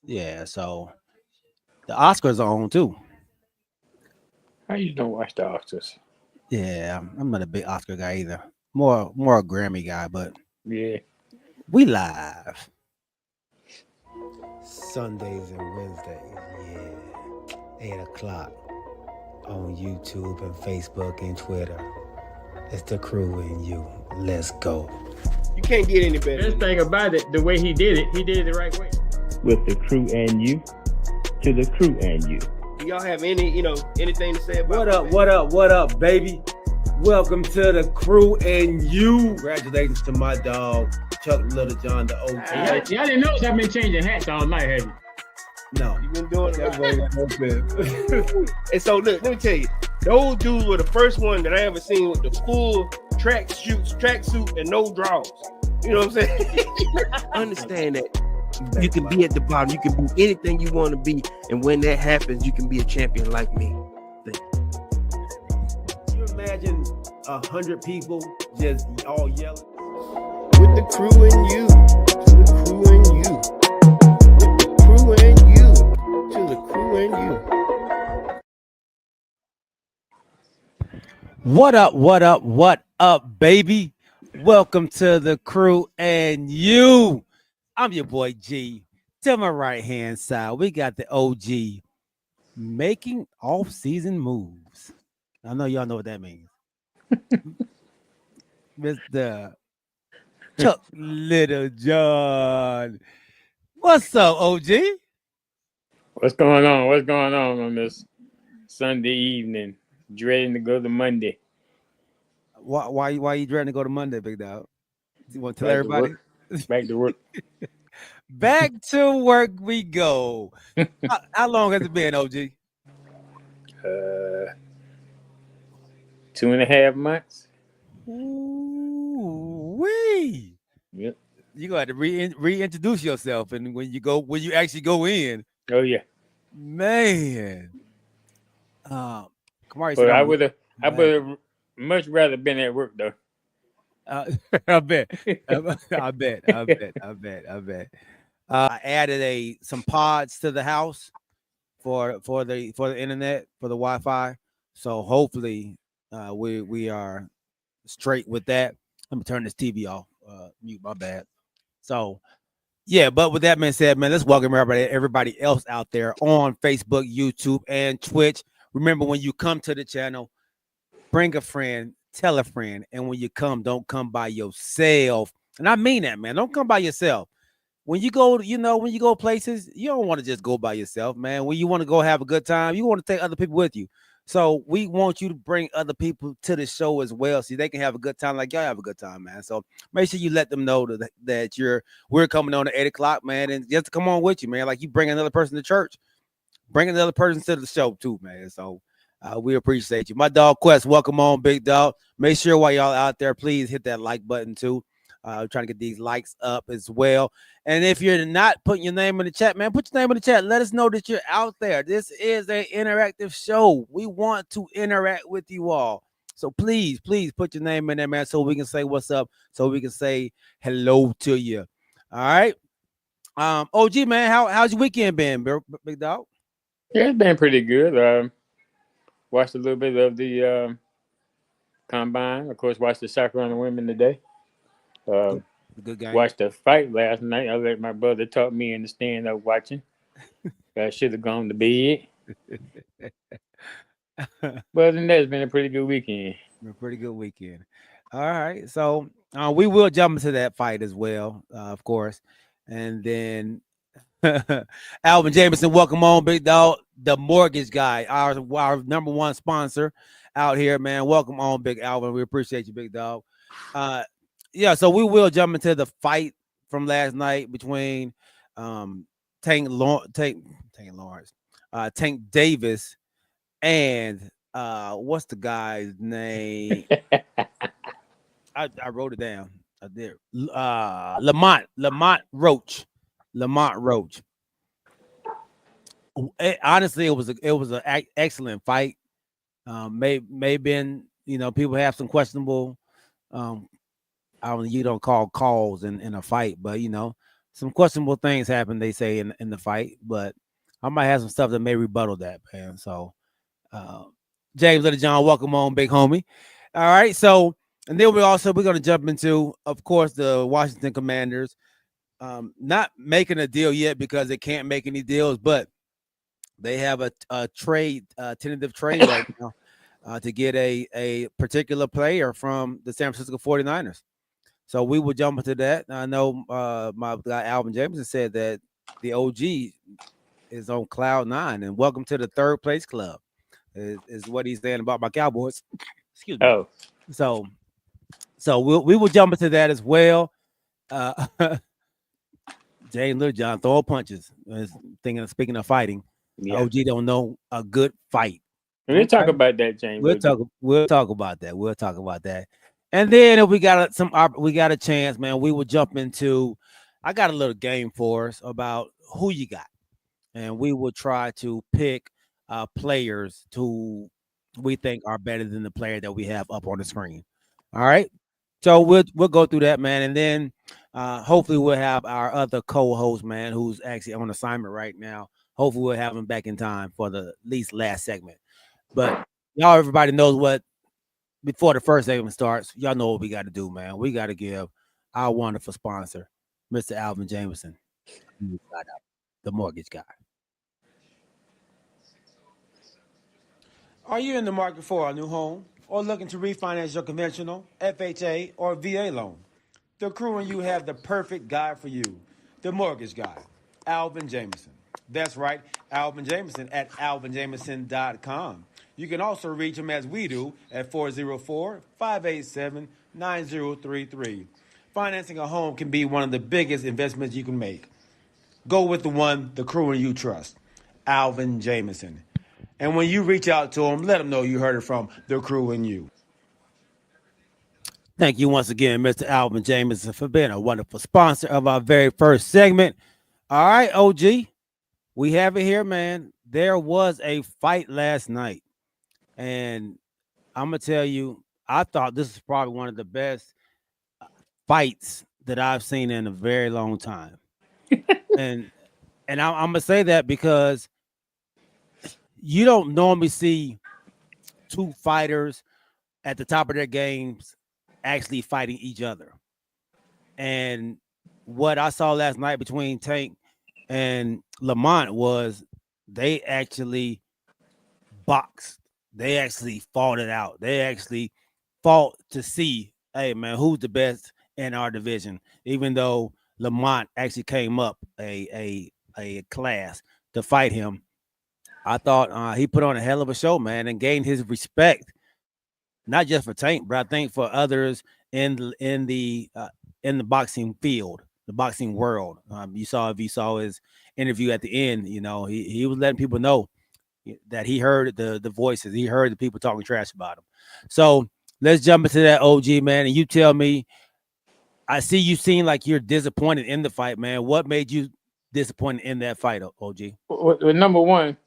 Yeah, so the Oscars are on too. How you don't watch the Oscars? Yeah, I'm not a big Oscar guy either. More a Grammy guy, but Yeah. we live. Sundays and Wednesdays, yeah. 8 o'clock on YouTube and Facebook and Twitter. It's the crew and you. Let's go. You can't get any better Best than thing this. about it, the way he did it the right way. With the crew and you, to the crew and you. Do y'all have anything to say about What that? up, what up, what up, baby? Welcome to the crew and you. Congratulations to my dog, Chuck Little John, the OG. Y'all didn't notice I've been changing hats all night, have you? No. You've been doing That it. way. And so look, let me tell you, those dudes were the first one that I ever seen with the full tracksuit and no drawers. You know what I'm saying? Understand that you can be at the bottom, you can be anything you want to be, and when that happens, you can be a champion like me. Can you imagine 100 people just all yelling? With the crew and you, to the crew and you. With the crew and you, to the crew and you. What up? What up? What up, baby? Welcome to the crew and you. I'm your boy G. To my right hand side, we got the OG making off-season moves. I know y'all know what that means. Mr. Chuck Little John. What's up, OG? What's going on? What's going on this Sunday evening? Dreading to go to Monday. Why you dreading to go to Monday, big dog? You want to tell Back to everybody? work. Back to work. Back to work we go. How long has it been, OG? 2.5 months. Ooh, wee. Yep. You got to reintroduce yourself, and when you actually go in, Oh yeah. man. Kamari But said, I would have much rather been at work though. I bet. I bet. I added some pods to the house for the internet, for the Wi-Fi. So hopefully we are straight with that. Let me turn this TV off. Mute, my bad. So yeah, but with that being said, man, let's welcome everybody else out there on Facebook, YouTube, and Twitch. Remember, when you come to the channel, bring a friend, tell a friend, and when you come, don't come by yourself. And I mean that, man. Don't come by yourself. When you go, when you go places, you don't want to just go by yourself, man. When you want to go have a good time, you want to take other people with you. So we want you to bring other people to the show as well, so they can have a good time like y'all have a good time, man. So make sure you let them know that we're coming on at 8 o'clock, man, and just to come on with you, man. Like you bring another person to church, bring another person to the show too, man. So we appreciate you. My dog Quest, welcome on, big dog. Make sure while y'all out there, please hit that like button too. Trying to get these likes up as well. And if you're not putting your name in the chat, man, put your name in the chat. Let us know that you're out there. This is an interactive show. We want to interact with you all. So please put your name in there, man, so we can say what's up, so we can say hello to you. All right. OG, man, how's your weekend been, big dog? Yeah, it's been pretty good. Watched a little bit of the combine. Of course, watched the soccer on the women today. Good game. Watched the fight last night. I let my brother talk me in the stand up watching. I should have gone to bed. But other than that, it's been a pretty good weekend. A pretty good weekend. All right. So we will jump into that fight as well, of course. And then Alvin Jameson, welcome on, big dog. The mortgage guy, our number one sponsor out here, man. Welcome on, big Alvin. We appreciate you, big dog. Yeah, so we will jump into the fight from last night between Tank Lawrence, Tank Davis, and what's the guy's name? I wrote it down. I did. Lamont Roach. Honestly, it was an excellent fight. May been, people have some questionable. I don't. You don't call calls in a fight, but some questionable things happened, they say, in the fight, but I might have some stuff that may rebuttal that, man. So, uh, James Little John, welcome on, big homie. All right, so and then we're going to jump into, of course, the Washington Commanders. Not making a deal yet because they can't make any deals, but they have a trade, tentative trade right now to get a particular player from the San Francisco 49ers. So we will jump into that. I know my guy Alvin Jameson said that the OG is on cloud nine, and welcome to the third place club is what he's saying about my Cowboys. Excuse me. Oh, So we will jump into that as well. James Little John throwing punches. Speaking of fighting, yeah. OG don't know a good fight. We'll talk about that, James. We'll talk about that. We'll talk about that. And then if we got a chance, man, we will jump into. I got a little game for us about who you got, and we will try to pick players who we think are better than the player that we have up on the screen. All right. So we'll go through that, man, and then hopefully we'll have our other co-host, man, who's actually on assignment right now. Hopefully we'll have him back in time for the at least last segment. But y'all, everybody knows what. Before the first segment starts, y'all know what we got to do, man. We got to give our wonderful sponsor, Mr. Alvin Jameson, the mortgage guy. Are you in the market for a new home or looking to refinance your conventional, FHA, or VA loan? The crew and you have the perfect guy for you, the mortgage guy, Alvin Jameson. That's right, Alvin Jameson at alvinjameson.com. You can also reach him as we do at 404-587-9033. Financing a home can be one of the biggest investments you can make. Go with the crew and you trust, Alvin Jameson. And when you reach out to him, let him know you heard it from the crew and you. Thank you once again, Mr. Alvin Jameson, for being a wonderful sponsor of our very first segment. All right, OG, we have it here, man. There was a fight last night. And I'm going to tell you, I thought this is probably one of the best fights that I've seen in a very long time. and I'm going to say that because you don't normally see two fighters at the top of their games actually fighting each other. And what I saw last night between Tank and Lamont was they actually boxed. They actually fought it out. They actually fought to see, hey, man, who's the best in our division, even though Lamont actually came up a class to fight him. I thought he put on a hell of a show, man, and gained his respect, not just for Tank, but I think for others in the boxing field, the boxing world. If you saw his interview at the end, you know, he was letting people know that he heard the voices, he heard the people talking trash about him. So let's jump into that, OG, man, and you tell me. I see you seem like you're disappointed in the fight, man. What made you disappointed in that fight, OG? Well, number one,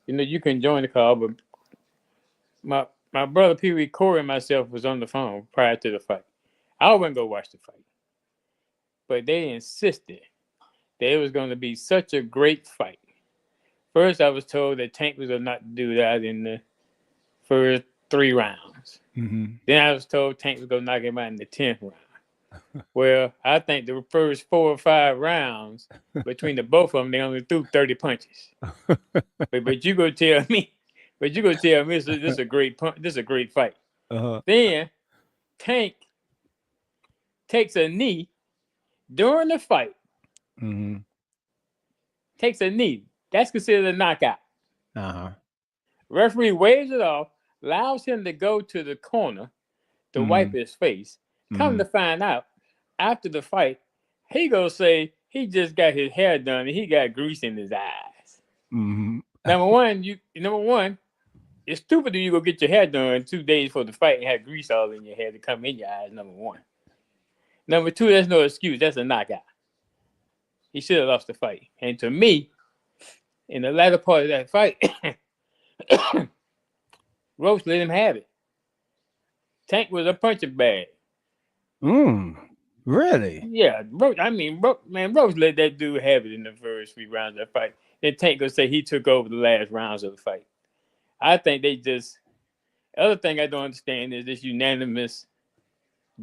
you know, you can join the call, but my brother Pee Wee Corey and myself was on the phone prior to the fight. I wouldn't go watch the fight, but they insisted that it was going to be such a great fight. First, I was told that Tank was going to not do that in the first 3 rounds. Mm-hmm. Then I was told Tank was going to knock him out in the 10th round. Well, I think the first 4 or 5 rounds between the both of them, they only threw 30 punches. but you go tell me, this is a great punch. This is a great fight. Uh-huh. Then Tank takes a knee during the fight. Mm-hmm. Takes a knee. That's considered a knockout. Uh-huh. Referee waves it off, allows him to go to the corner to wipe his face. Come to find out, after the fight, he gonna say he just got his hair done and he got grease in his eyes. Mm-hmm. Number one, it's stupid that you go get your hair done 2 days before the fight and have grease all in your hair to come in your eyes. Number one. Number two, that's no excuse. That's a knockout. He should have lost the fight. And to me, in the latter part of that fight, Roach let him have it. Tank was a punching bag. Really? Yeah, Roach. I mean, Roach let that dude have it in the first 3 rounds of the fight. Then Tank gonna say he took over the last rounds of the fight. I think they just. The other thing I don't understand is this unanimous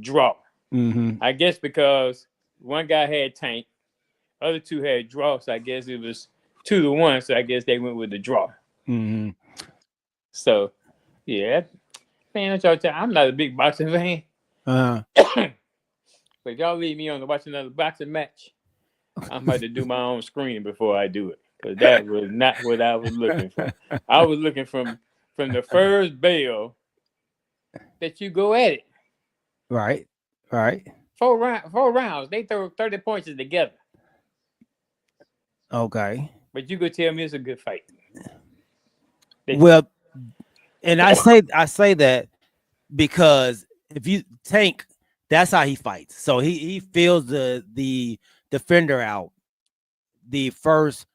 draw. Mm-hmm. I guess because one guy had Tank, other two had draw, so I guess it was 2-1. So I guess they went with the draw. Mm-hmm. So yeah, man, that's y'all tell. I'm not a big boxing fan, Uh, but y'all leave me on to watch another boxing match. I'm about to do my own screening before I do it, because that was not what I was looking for. I was looking from the first bell that you go at it. right. Right. 4 rounds. They throw 30 punches together. Okay. But you could tell me it's a good fight. Well, and I say that because if you Tank, that's how he fights. So he fills the defender out the first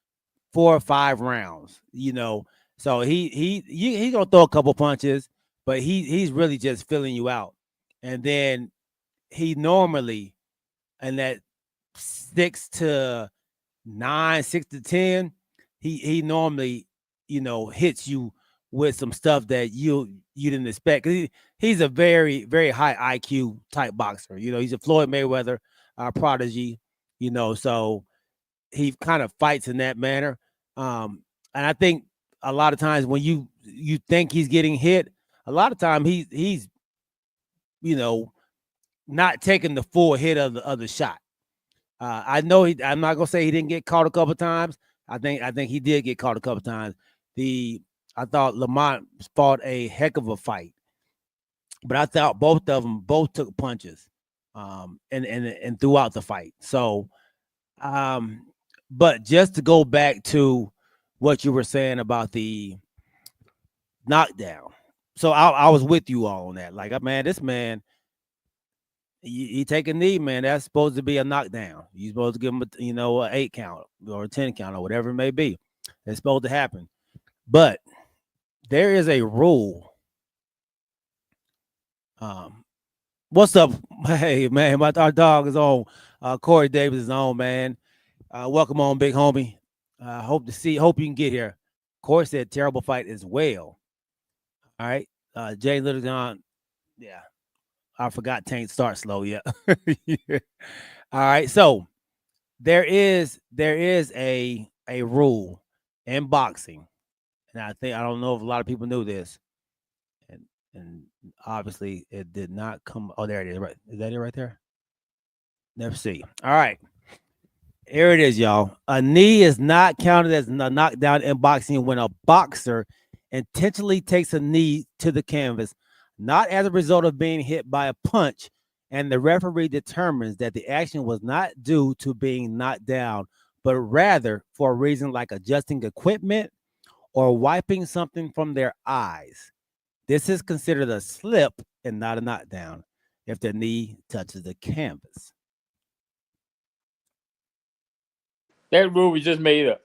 4 or 5 rounds. So he gonna throw a couple punches, but he's really just filling you out, and then he normally in that 6 to 9, 6 to 10, he normally hits you with some stuff that you didn't expect. 'Cause he's a very very high IQ type boxer. He's a Floyd Mayweather prodigy. So he kind of fights in that manner. And I think a lot of times when you think he's getting hit, a lot of time he's not taking the full hit of the shot. I know I'm not gonna say he didn't get caught a couple times. I think he did get caught a couple times. I thought Lamont fought a heck of a fight, but I thought both of them took punches, and throughout the fight. So, but just to go back to what you were saying about the knockdown, so I was with you all on that. Like, man, this man. He take a knee, man. That's supposed to be a knockdown. You're supposed to give him, an 8 count or a 10 count or whatever it may be. It's supposed to happen. But there is a rule. What's up? Hey, man, our dog is on. Corey Davis is on, man. Welcome on, big homie. Hope you can get here. Corey said terrible fight as well. All right. Jay Littlejohn, yeah. I forgot Tank start slow. Yeah. Yeah. All right. So there is a rule in boxing, and I don't know if a lot of people knew this, and obviously it did not come. Oh, there it is. Right, is that it right there? Let's see. All right, here it is, y'all. A knee is not counted as a knockdown in boxing when a boxer intentionally takes a knee to the canvas, not as a result of being hit by a punch, and the referee determines that the action was not due to being knocked down, but rather for a reason like adjusting equipment or wiping something from their eyes. This is considered a slip and not a knockdown if the knee touches the canvas. That rule was just made up.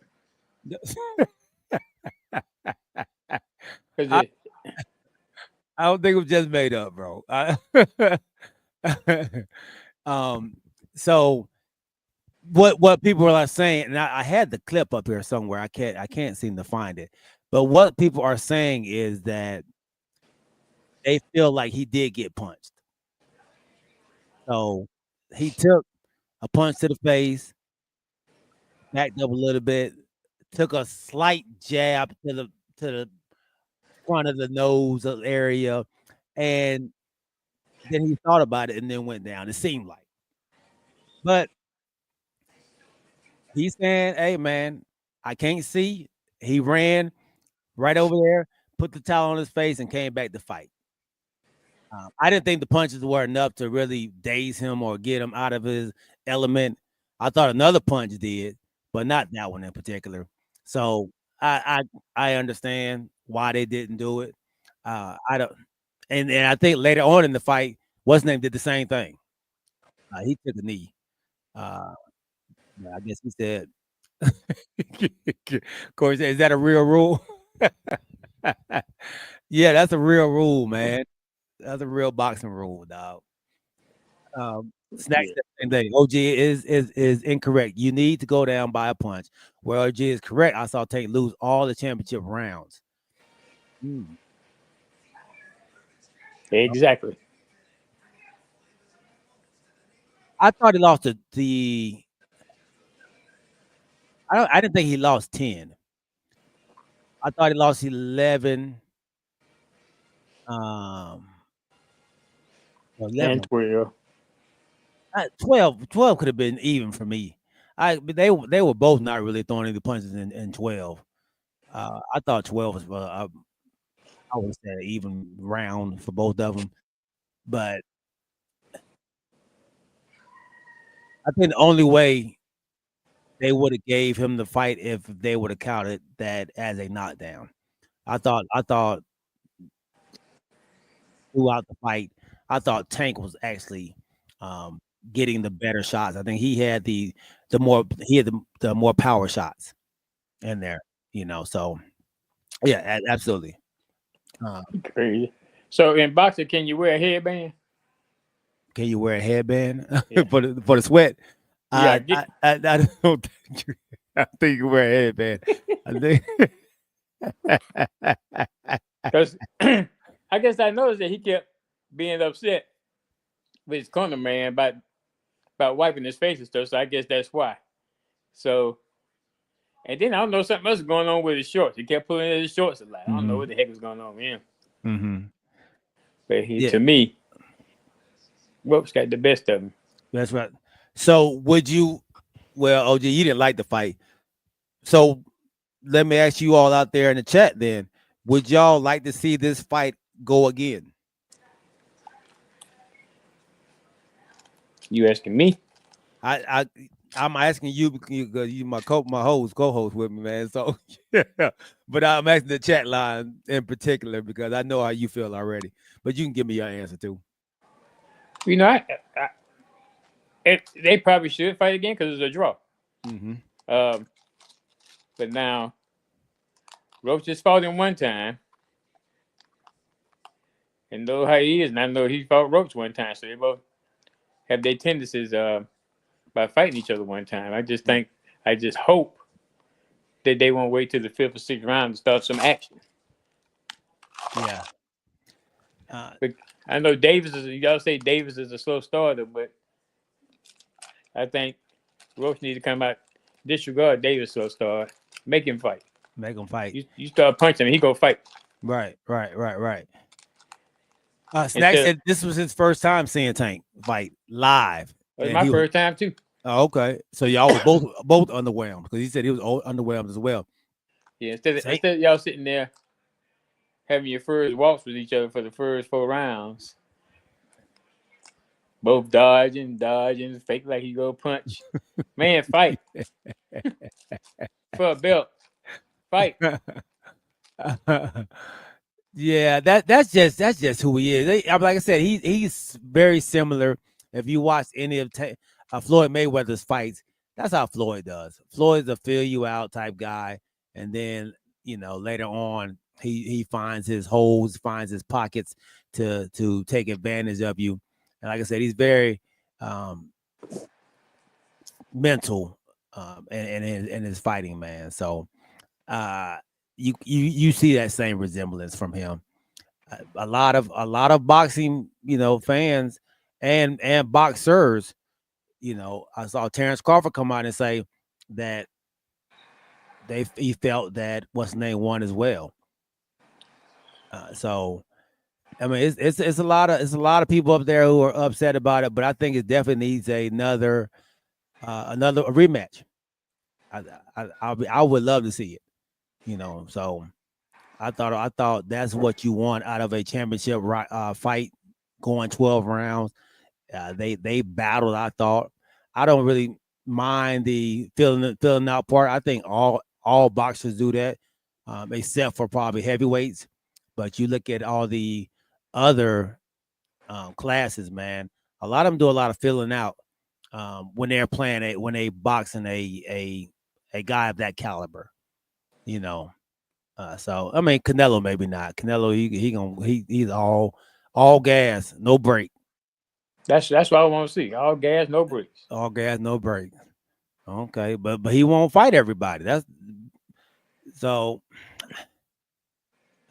I don't think it was just made up, bro. So what people are saying, and I had the clip up here somewhere. I can't seem to find it. But what people are saying is that they feel like he did get punched. So he took a punch to the face, backed up a little bit, took a slight jab to the front of the nose area, and then he thought about it and then went down. It seemed like, but he's saying, "Hey, man, I can't see." He ran right over there, put the towel on his face, and came back to fight. I didn't think the punches were enough to really daze him or get him out of his element. I thought another punch did, but not that one in particular. So I understand why they didn't do it. I don't, and I think later on in the fight, what's name did the same thing. He took a knee. Yeah, I guess he said. Corey said, "Is that a real rule?" Yeah, that's a real rule, man. That's a real boxing rule, dog. Snacks the same thing. OG is incorrect. You need to go down by a punch. Where OG is correct, I saw Tank lose all the championship rounds. Exactly. I thought he lost the. I didn't think he lost 10. I thought he lost 11. Well, 11. And 12. 12 could have been even for me. But they were both not really throwing any punches in 12. I thought 12 was I would say an even round for both of them. But I think the only way they would have gave him the fight if they would have counted that as a knockdown. I thought throughout the fight, I thought Tank was actually getting the better shots. I think he had the more power shots in there, So yeah, absolutely. Crazy. So in boxing, can you wear a headband? Can you wear a headband Yeah. for the sweat? Yeah, I don't think I think you wear a headband. I think because I guess I noticed that he kept being upset with his corner man about wiping his face and stuff. So I guess that's why. So, and then I don't know, something else was going on with his shorts. He kept pulling at his shorts a lot. I don't know what the heck was going on with him. Mm-hmm. But to me, Roach got the best of him. That's right. So would you? Well, OG, you didn't like the fight. So let me ask you all out there in the chat. Then, would y'all like to see this fight go again? You asking me? I'm asking you because you my co-host with me, man. So yeah, but I'm asking the chat line in particular because I know how you feel already. But you can give me your answer too. You know, they probably should fight again because it's a draw. Mm-hmm. But now, Roach just fought him one time, and know how he is, and I know he fought Roach one time, so they both have their tendencies by fighting each other one time. I just hope that they won't wait till the 5th or 6th round to start some action. Yeah. But I know y'all say Davis is a slow starter, but I think Roach needs to come out, disregard Davis slow start, make him fight. Make him fight. You start punching him, he go fight. Right. Snack said this was his first time seeing Tank fight live. It was my first time too. Oh, okay. So y'all was both underwhelmed because he said he was underwhelmed as well. Yeah, instead of y'all sitting there having your first walks with each other for the first 4 rounds, both dodging, fake like he go punch. Man, fight for a belt. Fight. Yeah, that's just who he is. Like I said, he's very similar. If you watch any of Floyd Mayweather's fights, that's how Floyd does. Floyd's a fill you out type guy, and then later on he finds his holes, finds his pockets to take advantage of you. And like I said, he's very mental in his fighting, man. So you see that same resemblance from him. A lot of boxing, fans and boxers, I saw Terrence Crawford come out and say that he felt that what's name won as well. So I mean, it's a lot of people up there who are upset about it, but I think it definitely needs another rematch. I would love to see it, so I thought that's what you want out of a championship fight going 12 rounds. They battled. I thought I don't really mind the filling out part. I think all boxers do that, except for probably heavyweights. But you look at all the other classes, man. A lot of them do a lot of filling out when they're playing when they boxing a guy of that caliber, So I mean, Canelo maybe not. Canelo, he's all gas, no break. That's what I want to see. All gas, no brakes. All gas, no brakes. Okay, but he won't fight everybody. That's so.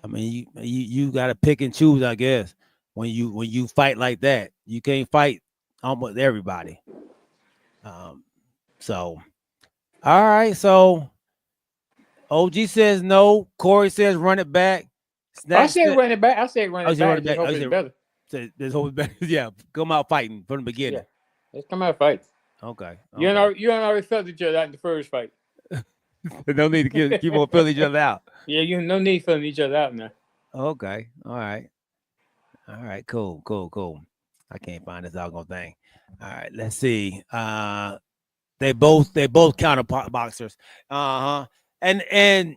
I mean, you got to pick and choose, I guess. When you fight like that, you can't fight almost everybody. So all right. So OG says no. Corey says run it back. I Snacks. said run it back. I said run I it said run back. it Just back. hope I it's said better. this whole yeah. Come out fighting from the Yeah, beginning. let's come out fight. Okay. You and already felt each other out in the first fight. No need to keep on filling each other out. Yeah, you no need feeling each other out now. Okay. All right. All right. Cool. I can't find this doggone thing. All right. Let's see. They both counter boxers. Uh-huh. And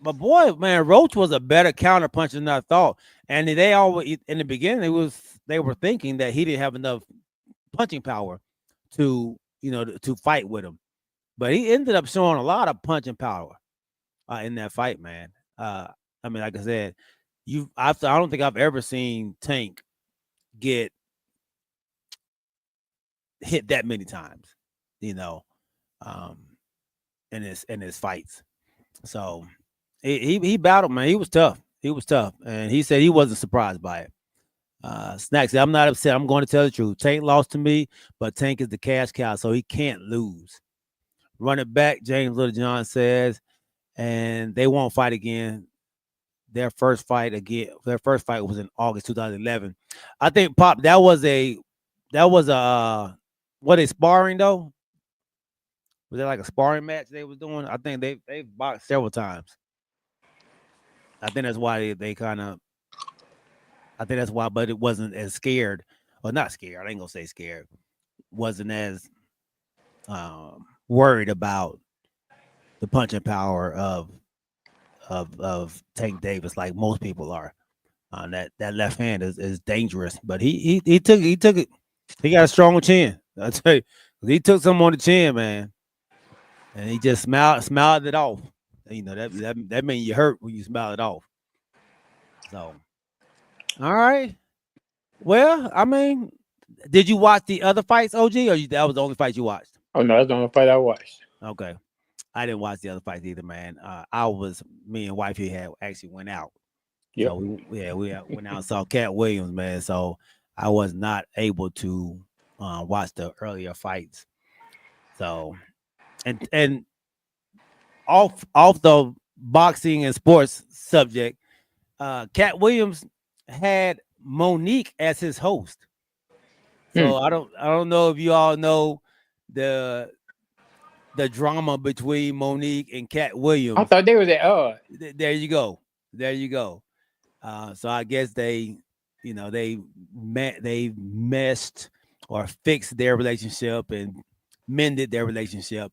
my boy, man, Roach was a better counter puncher than I thought. And they always in the beginning they were thinking that he didn't have enough punching power to to fight with him. But he ended up showing a lot of punching power in that fight, man. I mean, like I said, I don't think I've ever seen Tank get hit that many times, um, in his fights. So he battled, man. He was tough. And he said he wasn't surprised by it. Snack said, I'm not upset. I'm going to tell the truth. Tank lost to me, but Tank is the cash cow, so he can't lose. Run it back, James Littlejohn says, and they won't fight again. Their first fight was in August 2011. I think Pop, that was a what, they sparring though? Was that like a sparring match they was doing? I think they boxed several times. I think that's why they kind of. I think that's why, but it wasn't as scared, or not scared. I ain't gonna say scared. Wasn't as worried about the punching power of Tank Davis like most people are. That left hand is dangerous, but he took it. He got a strong chin. I tell you, he took some on the chin, man, and he just smiled it off. You know that means you hurt when you smile it off. So, all right. Well, I mean, did you watch the other fights, OG, or that was the only fight you watched? Oh no, that's the only fight I watched. Okay, I didn't watch the other fights either, man. Me and wifey had actually went out. Yep. So we went out and saw Cat Williams, man. So I was not able to watch the earlier fights. So and off the boxing and sports subject, Cat Williams had Monique as his host. So I don't know if you all know the drama between Monique and Cat Williams. I thought they were at There you go. So I guess they meshed or fixed their relationship and mended their relationship,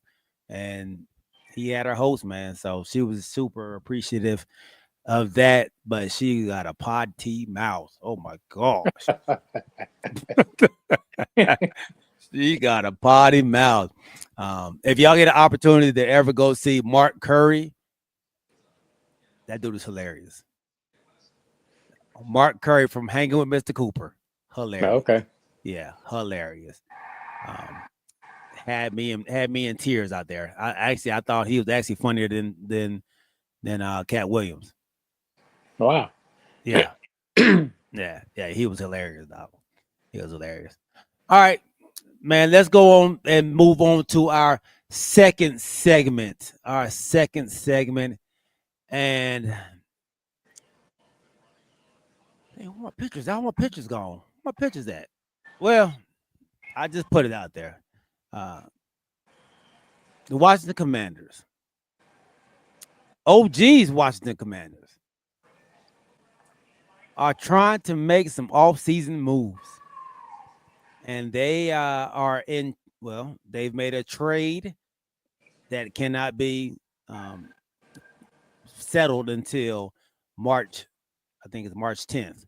and he had her host, man. So she was super appreciative of that, but she got a potty mouth. Oh my gosh. She got a potty mouth. If y'all get an opportunity to ever go see Mark Curry, that dude is hilarious. Mark Curry from Hanging with Mr. Cooper. Hilarious. Okay. Yeah, hilarious. Had me in tears out there. I thought he was actually funnier than Cat Williams. Wow. Yeah. yeah, he was hilarious, dog. He was hilarious. All right, man, let's go on and move on to our second segment. And hey, where my pictures? All my pictures gone. Where my pictures at? Well, I just put it out there. The Washington Commanders. OG's Washington Commanders are trying to make some off-season moves. And they they've made a trade that cannot be settled until March. I think it's March 10th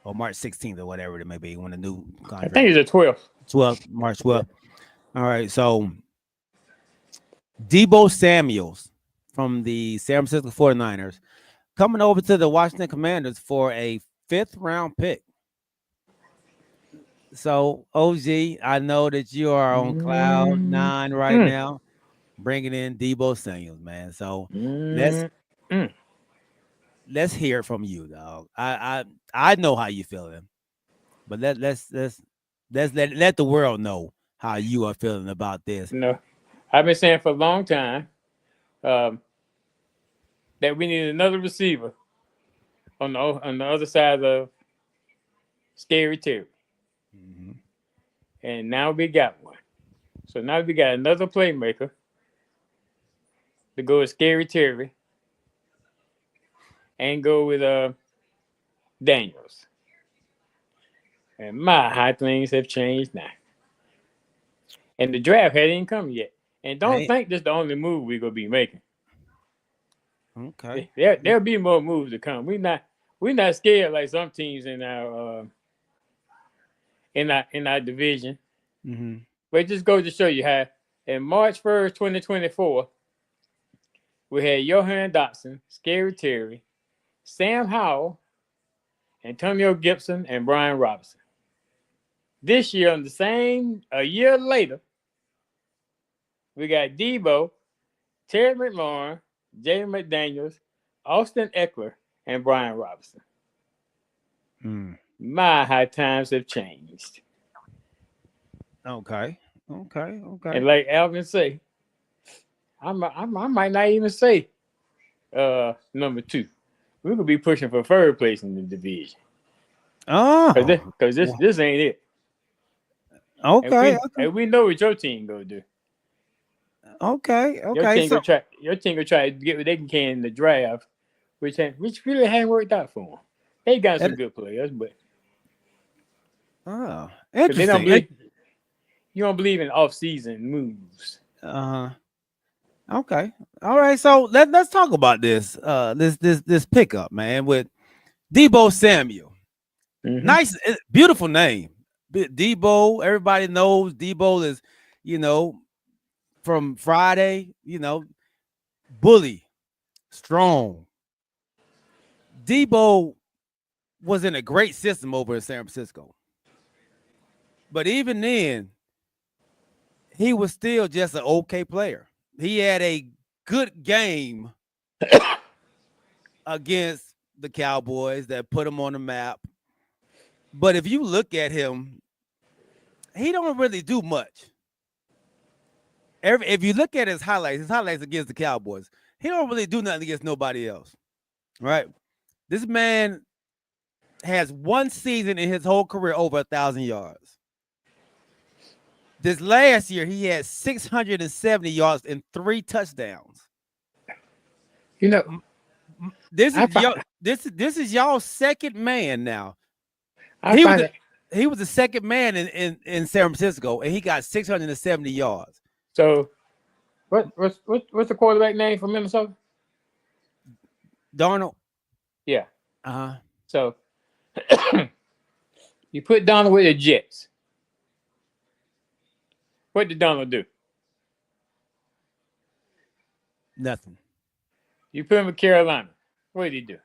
or March 16th or whatever it may be when the new contract. I think it's the 12th. March 12th. All right. So Deebo Samuels from the San Francisco 49ers coming over to the Washington Commanders for a 5th round pick. So OG, I know that you are on cloud Mm, 9 right mm, now, bringing in Deebo Samuels, man. So let's mm, mm. let's hear it from you, dog. I know how you feeling, but let the world know how you are feeling about this. You know, I've been saying for a long time um, that we need another receiver on the other side of Scary Terry, Mhm. and now we got one. So now we got another playmaker to go with Scary Terry and go with Daniels. And my, how things have changed now. And the draft hadn't even come yet. And don't Hey, think this is the only move we're gonna be making. okay. There'll be more moves to come. We not scared like some teams in our division. Mm-hmm. But it just goes to show you how in March 1st, 2024, we had Johan Dotson, Scary Terry, Sam Howell, Antonio Gibson, and Brian Robinson. This year, a year later, we got Deebo, Terry McLaurin, Jay McDaniels, Austin Eckler, and Brian Robinson. Mm. My, how times have changed. Okay. Okay. And Okay. like Alvin say, I might not even say number two. We could be pushing for third place in the division. Cause this, Oh. cause this, this ain't it. And Okay. we know what your team gonna do. Okay. Your Okay. team So gonna try to get what they can in the draft, which really hasn't worked out for them. They got some that, good players, but oh, because they don't interesting. believe you don't believe in off-season moves. Uh-huh. Okay. All right. So let's talk about this. This pickup, man, with Deebo Samuel. Mm-hmm. Nice, beautiful name. Deebo. Everybody knows Deebo is, you know, from Friday. Bully, strong. Deebo was in a great system over in San Francisco, but even then, he was still just an okay player. He had a good game against the Cowboys that put him on the map. But if you look at him, he don't really do much. If you look at his highlights against the Cowboys, he don't really do nothing against nobody else. Right? This man has one season in his whole career over 1,000 yards. This last year, he had 670 yards and 3 touchdowns. You know, This I is find, your this is y'all's second man now. I He was find the, it. he was the second man in San Francisco, and he got 670 yards. So, what's the quarterback name for Minnesota? Darnold. Yeah. Uh-huh. So you put Donald with the Jets. What did Donald do? Nothing. You put him with Carolina. What did he do?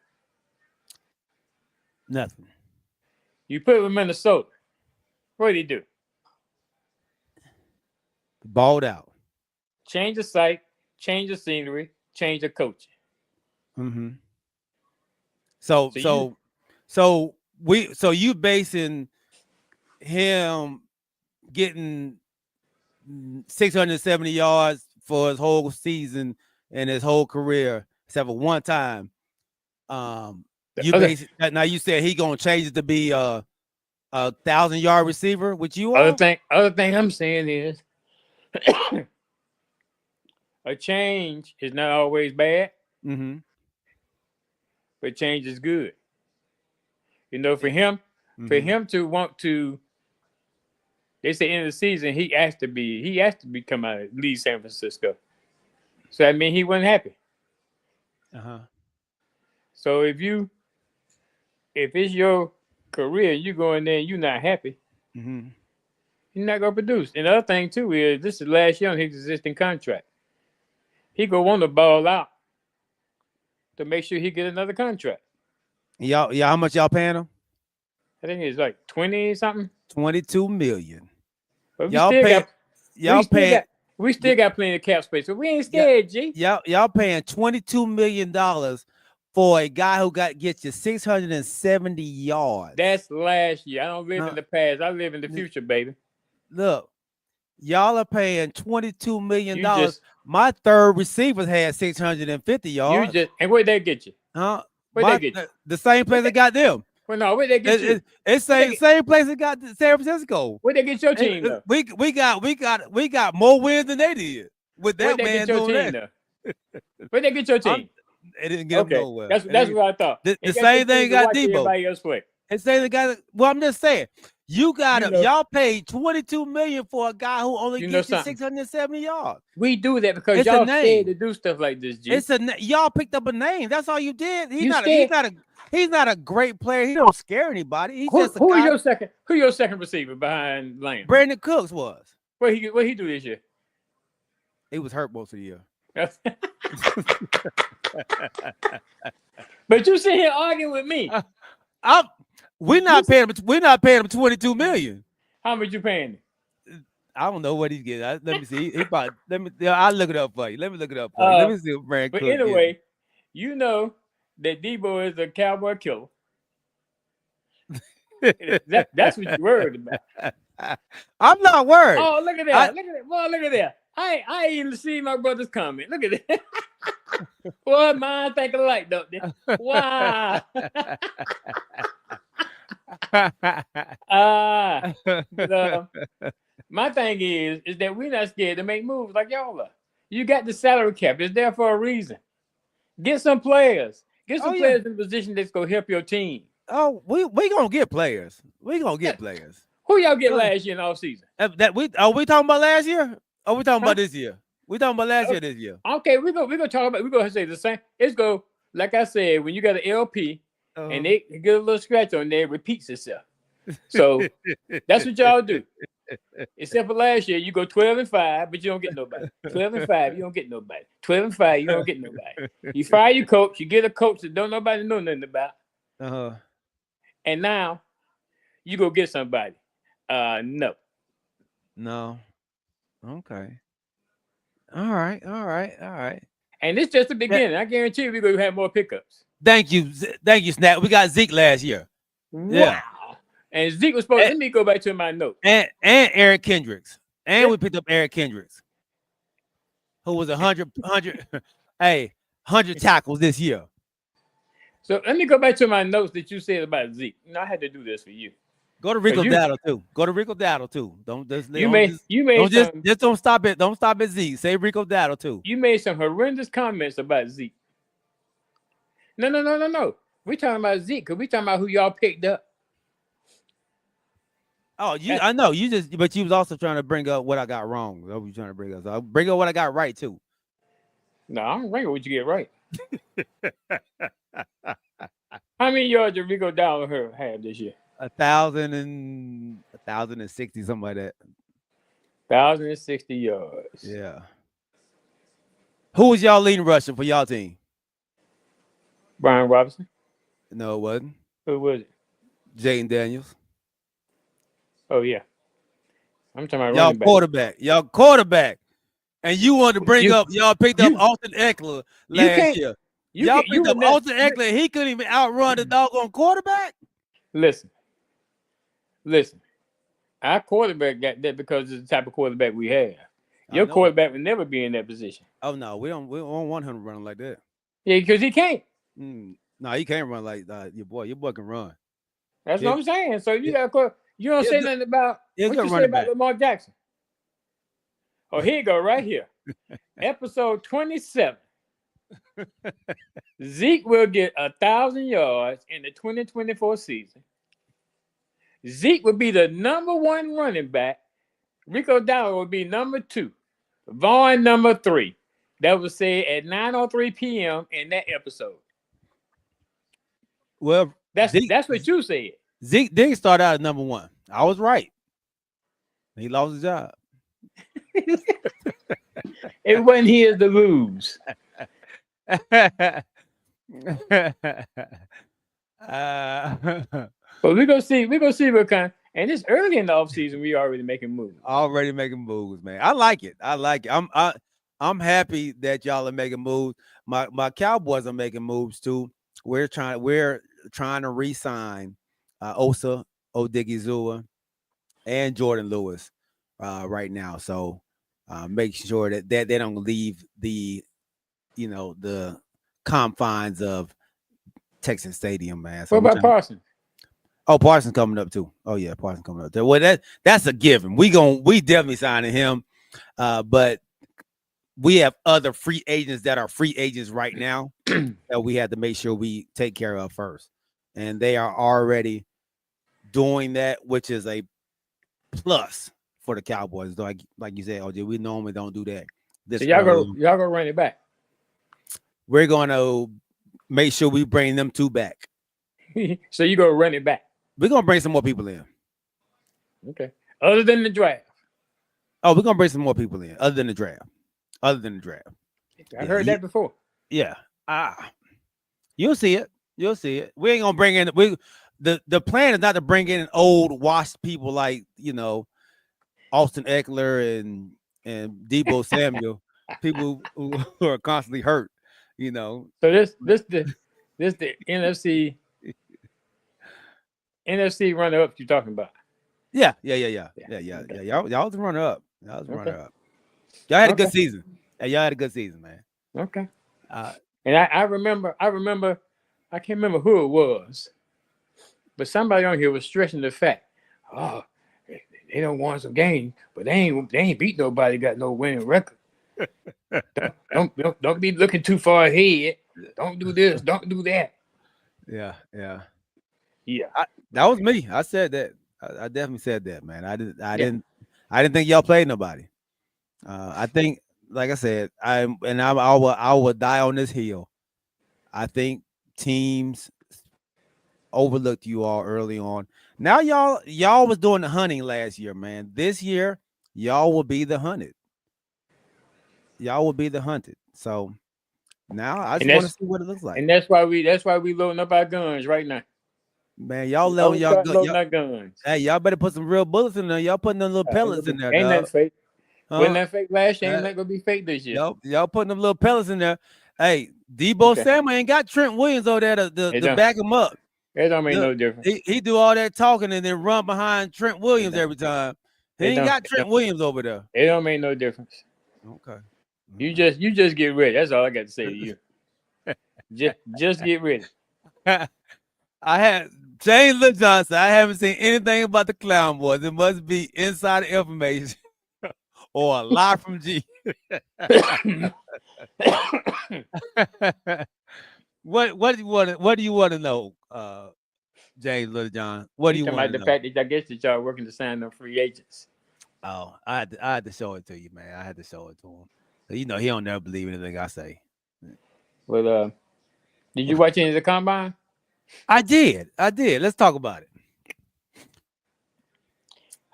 Nothing. You put him with Minnesota. What did he do? Balled out. Change the site, change the scenery, change the coaching. Mm-hmm. So So you you basing him getting 670 yards for his whole season and his whole career, except for one time. You other base now you said he gonna change it to be a 1,000-yard receiver, which you other are. thing I'm saying is a change is not always bad, Mm-hmm. but change is good. You know, for Yeah. him Mm-hmm. to want to, they say end of the season, he has to come out and leave San Francisco. So I mean he wasn't happy. Uh-huh. So if it's your career, you go in there and you're not happy, Mm-hmm. you're not gonna produce. And the other thing too is this is last year on his existing contract. He gonna want to ball out to make sure he get another contract. Y'all, how much y'all paying him? I think it's like 20 something. 22 million. But we Y'all still pay. got Y'all paying. we still got plenty of cap space, so we ain't scared, G. Y'all paying $22 million for a guy who gets you 670 yards. That's last year. I don't live in the past. I live in the future, baby. Look, y'all are paying $22 million. You just My third receiver had 650 yards. and where'd they get you? Huh? Where'd they get you? The same place that got them. Well, no, where'd they get you? It's same place that got San Francisco. Where'd they get your team though? We got more wins than they did with that Where'd they man get your doing team that. though? Where'd they get your team? It didn't get them nowhere. That's what I thought. The same thing got Deebo. Everybody else play. It's saying the guy. Well, I'm just saying, y'all paid $22 million for a guy who only gets you 670 yards. We do that because y'all scared to do stuff like this, G. Y'all picked up a name. That's all you did. He's not a great player. He don't scare anybody. He's just a guy. Who your second receiver behind Lamont? Brandon Cooks was. What he do this year? He was hurt most of the year. But you sit here arguing with me. We're not paying him $22 million. How much you paying him? I don't know what he's getting. Let me see. I'll look it up for you. Let me look it up for you. Let me see what Brandon Cooks. But anyway, you know that Deebo is a cowboy killer. That's what you're worried about. I'm not worried. Oh, look at that. Look at that. I ain't even see my brother's comment. Look at that. Boy, mine think alike, don't they? Wow. My thing is that we're not scared to make moves like y'all are. You got the salary cap. It's there for a reason. Get some players. Get some players in a position that's going to help your team. Oh, we going to get players. We going to get players. Who y'all get last year in offseason? Are we talking about last year? Or we talking about this year? We talking about last year, this year. Okay, we're gonna talk about. We're gonna say the same. It's go like I said. When you got an LP and they get a little scratch on there, it repeats itself. So that's what y'all do. Except for last year, you go 12-5, but you don't get nobody. 12-5, you don't get nobody. 12-5, you don't get nobody. You fire your coach. You get a coach that don't nobody know nothing about. And now you go get somebody. No. Okay. All right. And it's just the beginning. I guarantee you we're going to have more pickups. Thank you, Snap. We got Zeke last year. Wow. Yeah. And Zeke was supposed. Let me go back to my note. And Eric Kendricks. And we picked up Eric Kendricks, who was 100 tackles this year. So let me go back to my notes that you said about Zeke. I had to do this for you. Go to Rico Dowdle too. Don't stop it. Don't stop at Zeke. Say Rico Dowdle too. You made some horrendous comments about Zeke. No. We're talking about Zeke because we're talking about who y'all picked up. Oh, I know but you was also trying to bring up what I got wrong. What were you trying to bring up? So I'll bring up what I got right too. No, I don't bring up what you get right. How many yards did Rico Dowdle have this year? 1,060, something like that. 1,060 yards. Yeah. Who was y'all leading rusher for y'all team? Brian Robinson. No, it wasn't. Who was it? Jaden Daniels. Oh yeah. I'm talking about y'all quarterback. Y'all quarterback. And you wanted to bring up y'all picked up Austin Eckler last year. Y'all picked up Austin Eckler. He couldn't even outrun the doggone quarterback. Listen. Our quarterback got that because it's the type of quarterback we have. Your quarterback would never be in that position. Oh no, we don't want him running like that. Yeah, because he can't. No, he can't run like that. Your boy can run. That's what I'm saying. So you got you don't say nothing about what you say about Lamar Jackson. Oh, here you go, right here. Episode 27. Zeke will get 1,000 yards in the 2024 season. Zeke would be the number 1 running back. Rico Dowdle would be number 2. Vaughn number 3. That was said at 9:03 p.m. in that episode. Well, that's what you said. Zeke did start out as number 1. I was right. He lost his job. It wasn't his to lose. But we gonna see what kind. And it's early in the offseason. We already making moves. Already making moves, man. I like it. I'm happy that y'all are making moves. My Cowboys are making moves too. We're trying to re-sign Osa Odigizua and Jordan Lewis right now. So make sure that they don't leave the the confines of Texas Stadium, man. So What about Parsons? Oh, Parsons coming up too. Oh yeah, Parsons coming up there. Well, that's a given. We definitely signing him. But we have other free agents that are free agents right now that we have to make sure we take care of first. And they are already doing that, which is a plus for the Cowboys. Like you said, OJ, we normally don't do that. So y'all go run it back. We're gonna make sure we bring them two back. So you go run it back. We're gonna bring some more people in. Okay. Other than the draft. Oh, we're gonna bring some more people in. Other than the draft. I heard that before. Yeah. You'll see it. You'll see it. We ain't gonna bring in the plan is not to bring in old washed people like Austin Eckler and Deebo Samuel, people who are constantly hurt. So this the NFC runner up you're talking about. Yeah. Y'all was the runner up. Y'all was the runner up. Y'all had a good season. Hey, y'all had a good season, man. Okay. And I remember, I can't remember who it was, but somebody on here was stressing the fact, they don't want some games, but they ain't beat nobody, got no winning record. Don't be looking too far ahead. Don't do this. Don't do that. Yeah. That was me. I said that. I definitely said that, man. I didn't think y'all played nobody. I think, like I said, I will die on this hill. I think teams overlooked you all early on. Now y'all was doing the hunting last year, man. This year, y'all will be the hunted. Y'all will be the hunted. So now I just want to see what it looks like. And that's why we loading up our guns right now. Man, y'all loading our guns. Hey, y'all better put some real bullets in there. Y'all putting them little pellets in there. Ain't that fake? Wasn't that fake last year? Ain't that gonna be fake this year? Y'all putting them little pellets in there. Hey, Deebo Samuel ain't got Trent Williams over there to back him up. It don't make no difference. He do all that talking and then run behind Trent Williams every time. He ain't got Trent Williams over there. It don't make no difference. Okay. You just get ready. That's all I got to say to you. just get ready. I had James Little Johnson. I haven't seen anything about the Clown Boys. It must be insider information or a lie from G. What do you want to know, James Little John? What do you want to know? The fact that I guess that y'all working to sign them free agents. Oh, I had to show it to you, man. I had to show it to him. So, he don't never believe anything I say. Well, did you watch any of the combine? I did. Let's talk about it.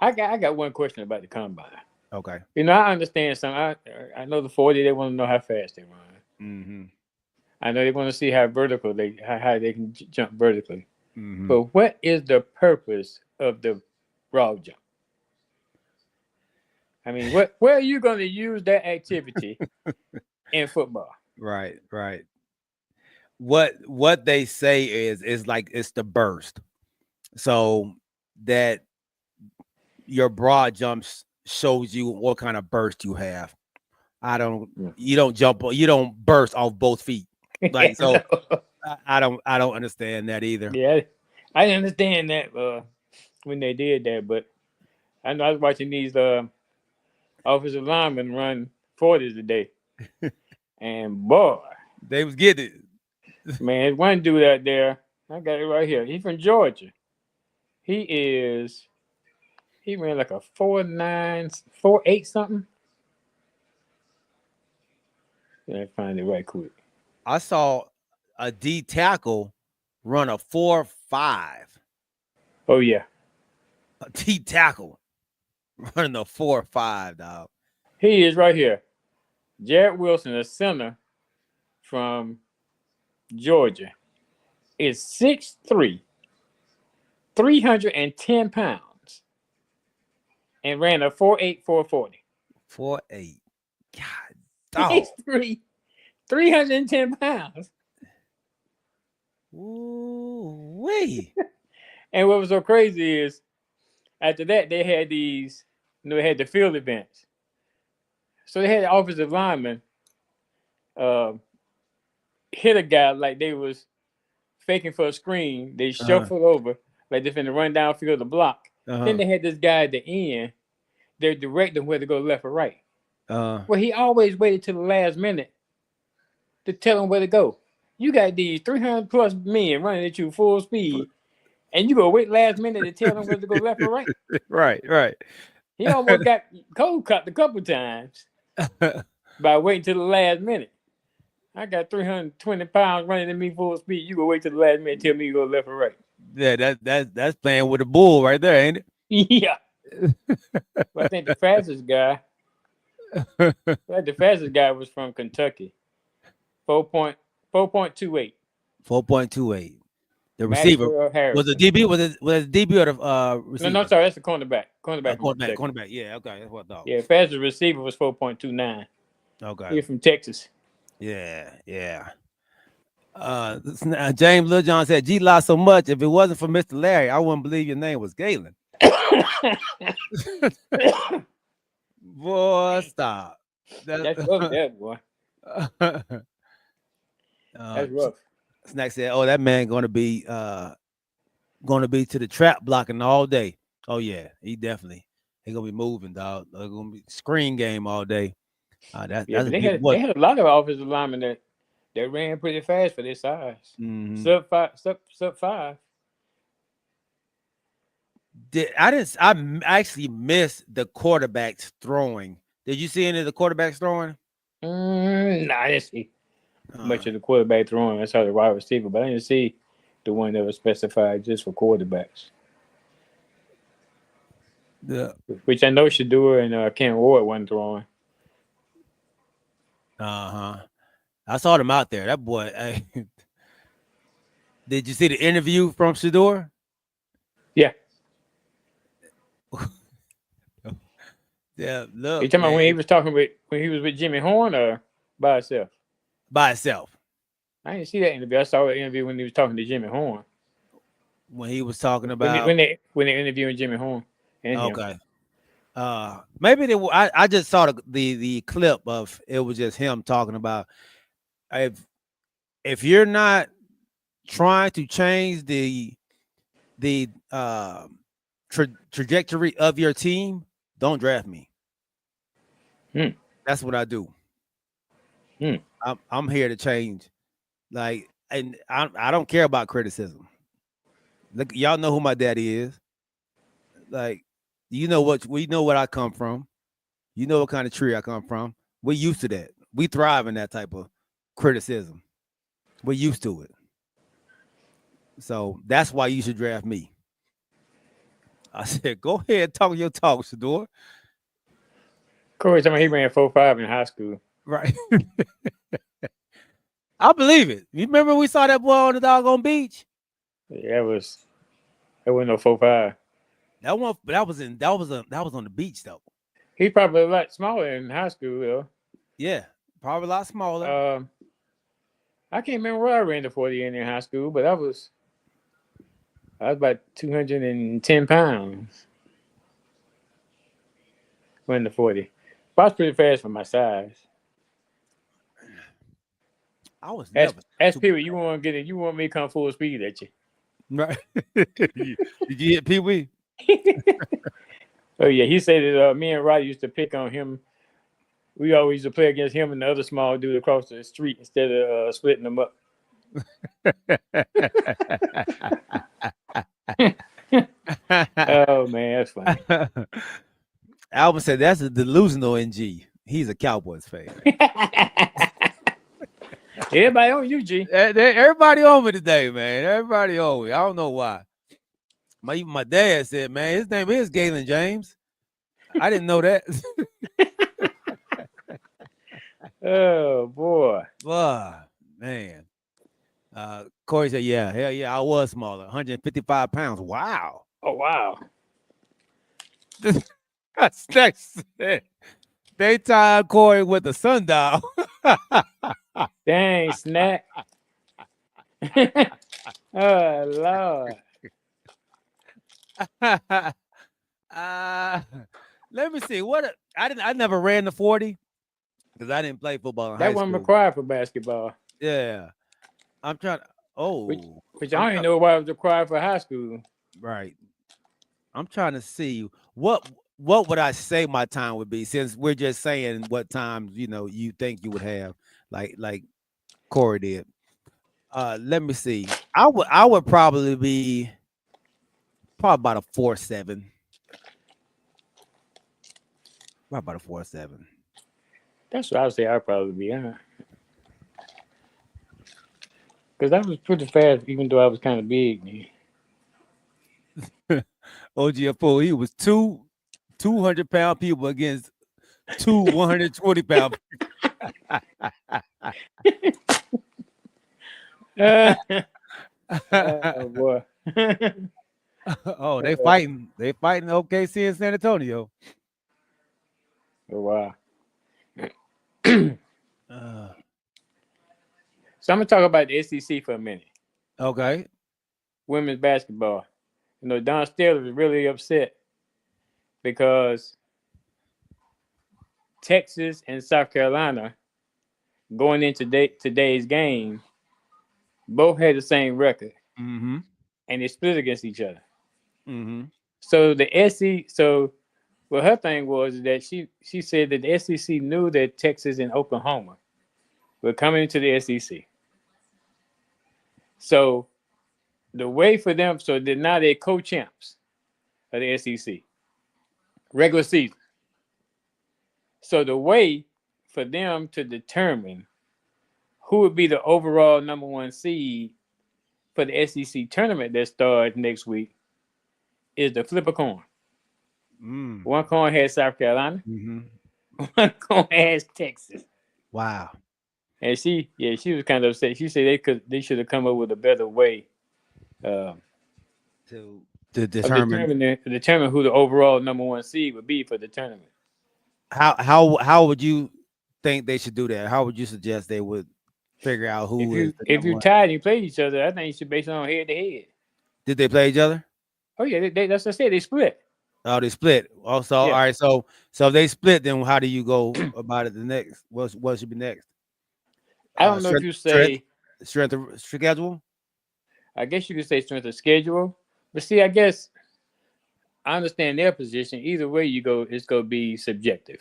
I got one question about the combine. Okay. I understand some. I know the 40. They want to know how fast they run. Mm-hmm. I know they want to see how vertical how they can jump vertically. Mm-hmm. But what is the purpose of the broad jump? I mean, where are you going to use that activity in football? Right. What they say is like it's the burst, so that your broad jumps shows you what kind of burst you have. You don't burst off both feet, like so. I don't understand that either. Yeah, I didn't understand that when they did that, but I know I was watching these offensive linemen run 40s a day, and boy, they was getting it. Man, one dude out there, I got it right here. He's from Georgia. He ran like a 4.9, 4.8 something. Let me find it right quick. I saw a D tackle run a 4.5. Oh yeah, a D tackle running a 4.5, dog. He is right here. Jared Wilson, a center from Georgia, is 6'3", 310 pounds and ran a 4.8 440. 4'8". God, He's dog. 310 pounds. Ooh, wee. And what was so crazy is after that, they had these, they had the field events. So they had the offensive linemen hit a guy like they was faking for a screen. They shuffled over like they finna run downfield to block. Then they had this guy at the end. They're directing where to go left or right. Well, he always waited till the last minute to tell him where to go. You got these 300 plus men running at you full speed, and you go wait last minute to tell them whether to go left or right. Right. He almost got cold cut a couple times by waiting till the last minute. I got 320 pounds running at me full speed. You go wait till the last minute, tell me you go left or right. Yeah, that's playing with a bull right there, ain't it? Yeah. But I think the fastest guy was from Kentucky. 4.28. 4.28. The receiver was the DB. Was it DB or the receiver? No, sorry, that's the cornerback. Cornerback. Cornerback. Yeah, okay, that's what I thought. Yeah, fastest receiver was 4.29. Okay. He's from Texas. Yeah. James Lil John said, "G lost so much. If it wasn't for Mr. Larry, I wouldn't believe your name was Galen." Boy, stop. That's rough, that boy. That's rough. Snack said, "Oh, that man gonna be to the trap blocking all day." Oh yeah, he gonna be moving, dog. They're gonna be screen game all day. They had a lot of offensive linemen that ran pretty fast for their size. Mm-hmm. Sub 5. I actually missed the quarterbacks throwing. Did you see any of the quarterbacks throwing? Nah, I didn't see much of the quarterback throwing. I saw the wide receiver, but I didn't see the one that was specified just for quarterbacks. Yeah. Which I know Shador and Cam Ward wasn't throwing. I saw them out there. That boy. Did you see the interview from Shador? Yeah. Yeah. Look. You talking about when he was with Jimmy Horn or by himself? By itself. I didn't see that interview. I saw the interview when he was talking to Jimmy Horn. When he was talking about when they interviewing Jimmy Horn. Okay. Maybe I just saw the clip of it was just him talking about if you're not trying to change the trajectory of your team, don't draft me. That's what I do. I'm here to change. Like, and I don't care about criticism. Look, y'all know who my daddy is. Like, we know what I come from. You know what kind of tree I come from. We're used to that. We thrive in that type of criticism. We're used to it. So that's why you should draft me. I said, go ahead, talk your talk, Shador. Corey told me he ran 4.5 in high school. Right. I believe it. You remember we saw that boy on the doggone beach? Yeah, that wasn't no 4.5. That was on the beach though. He's probably a lot smaller in high school though. Yeah, probably a lot smaller. I can't remember where I ran the 40 in high school, but I was about 210 pounds. Running the 40. But I was pretty fast for my size. I was never. Ask Pee Wee, you want me to come full speed at you? Right? Did you hit Pee Wee? Oh yeah, he said that me and Roddy used to pick on him. We always used to play against him and the other small dude across the street instead of splitting them up. Oh man, that's funny. Alvin said that's a delusional NG. He's a Cowboys fan. Everybody on you, G. Everybody on me today, man. Everybody on me. I don't know why. My dad said, man, his name is Galen James. I didn't know that. Oh boy. Boy, man. Corey said, yeah, hell yeah, I was smaller, 155 pounds. Wow. Oh wow. That's they tied Corey with a sundial. Dang, snack. Oh Lord. Let me see. I never ran the 40 because I didn't play football in That high wasn't school. required for basketball. Yeah. I'm trying to Which I don't even know why it was required for high school. right. I'm trying to see what would I say my time would be, since we're just saying what times you think you would have, like Corey did. Let me see. I would probably be about a 4.7. Probably about a 4.7. That's what I would say I'd probably be, because I was pretty fast, even though I was kind of big. OG Fool, he was 200-pound people against 120-pound. Oh boy. Oh, they fighting. They fighting OKC in San Antonio. Oh wow. Uh, So I'm gonna talk about the SEC for a minute. okay. Women's basketball. Don Staley was really upset because Texas and South Carolina, going into today's game, both had the same record, Mm-hmm. and they split against each other. Mm-hmm. So the SEC, her thing was that she said that the SEC knew that Texas and Oklahoma were coming into the SEC. So the way for them, now they're co-champs of the SEC regular season. So the way for them to determine who would be the overall number one seed for the SEC tournament that starts next week is to flip a coin. Mm. One coin has South Carolina. Mm-hmm. One coin has Texas. Wow. And she was kind of upset. She said they should have come up with a better way To of determine determine who the overall number one seed would be for the tournament. how would you think they should do that? How would you suggest they would figure out who is the If number you one? tied and you played each other, I think you should base it on head to head. Did they play each other? Oh yeah, that's what I said. They split. Oh, they split. Also, all Yeah. right. So if they split, then how do you go about it? The next, what should be next? I don't know if you say strength of schedule. I guess you could say strength of schedule, but see, I guess I understand their position. Either way you go, it's gonna be subjective.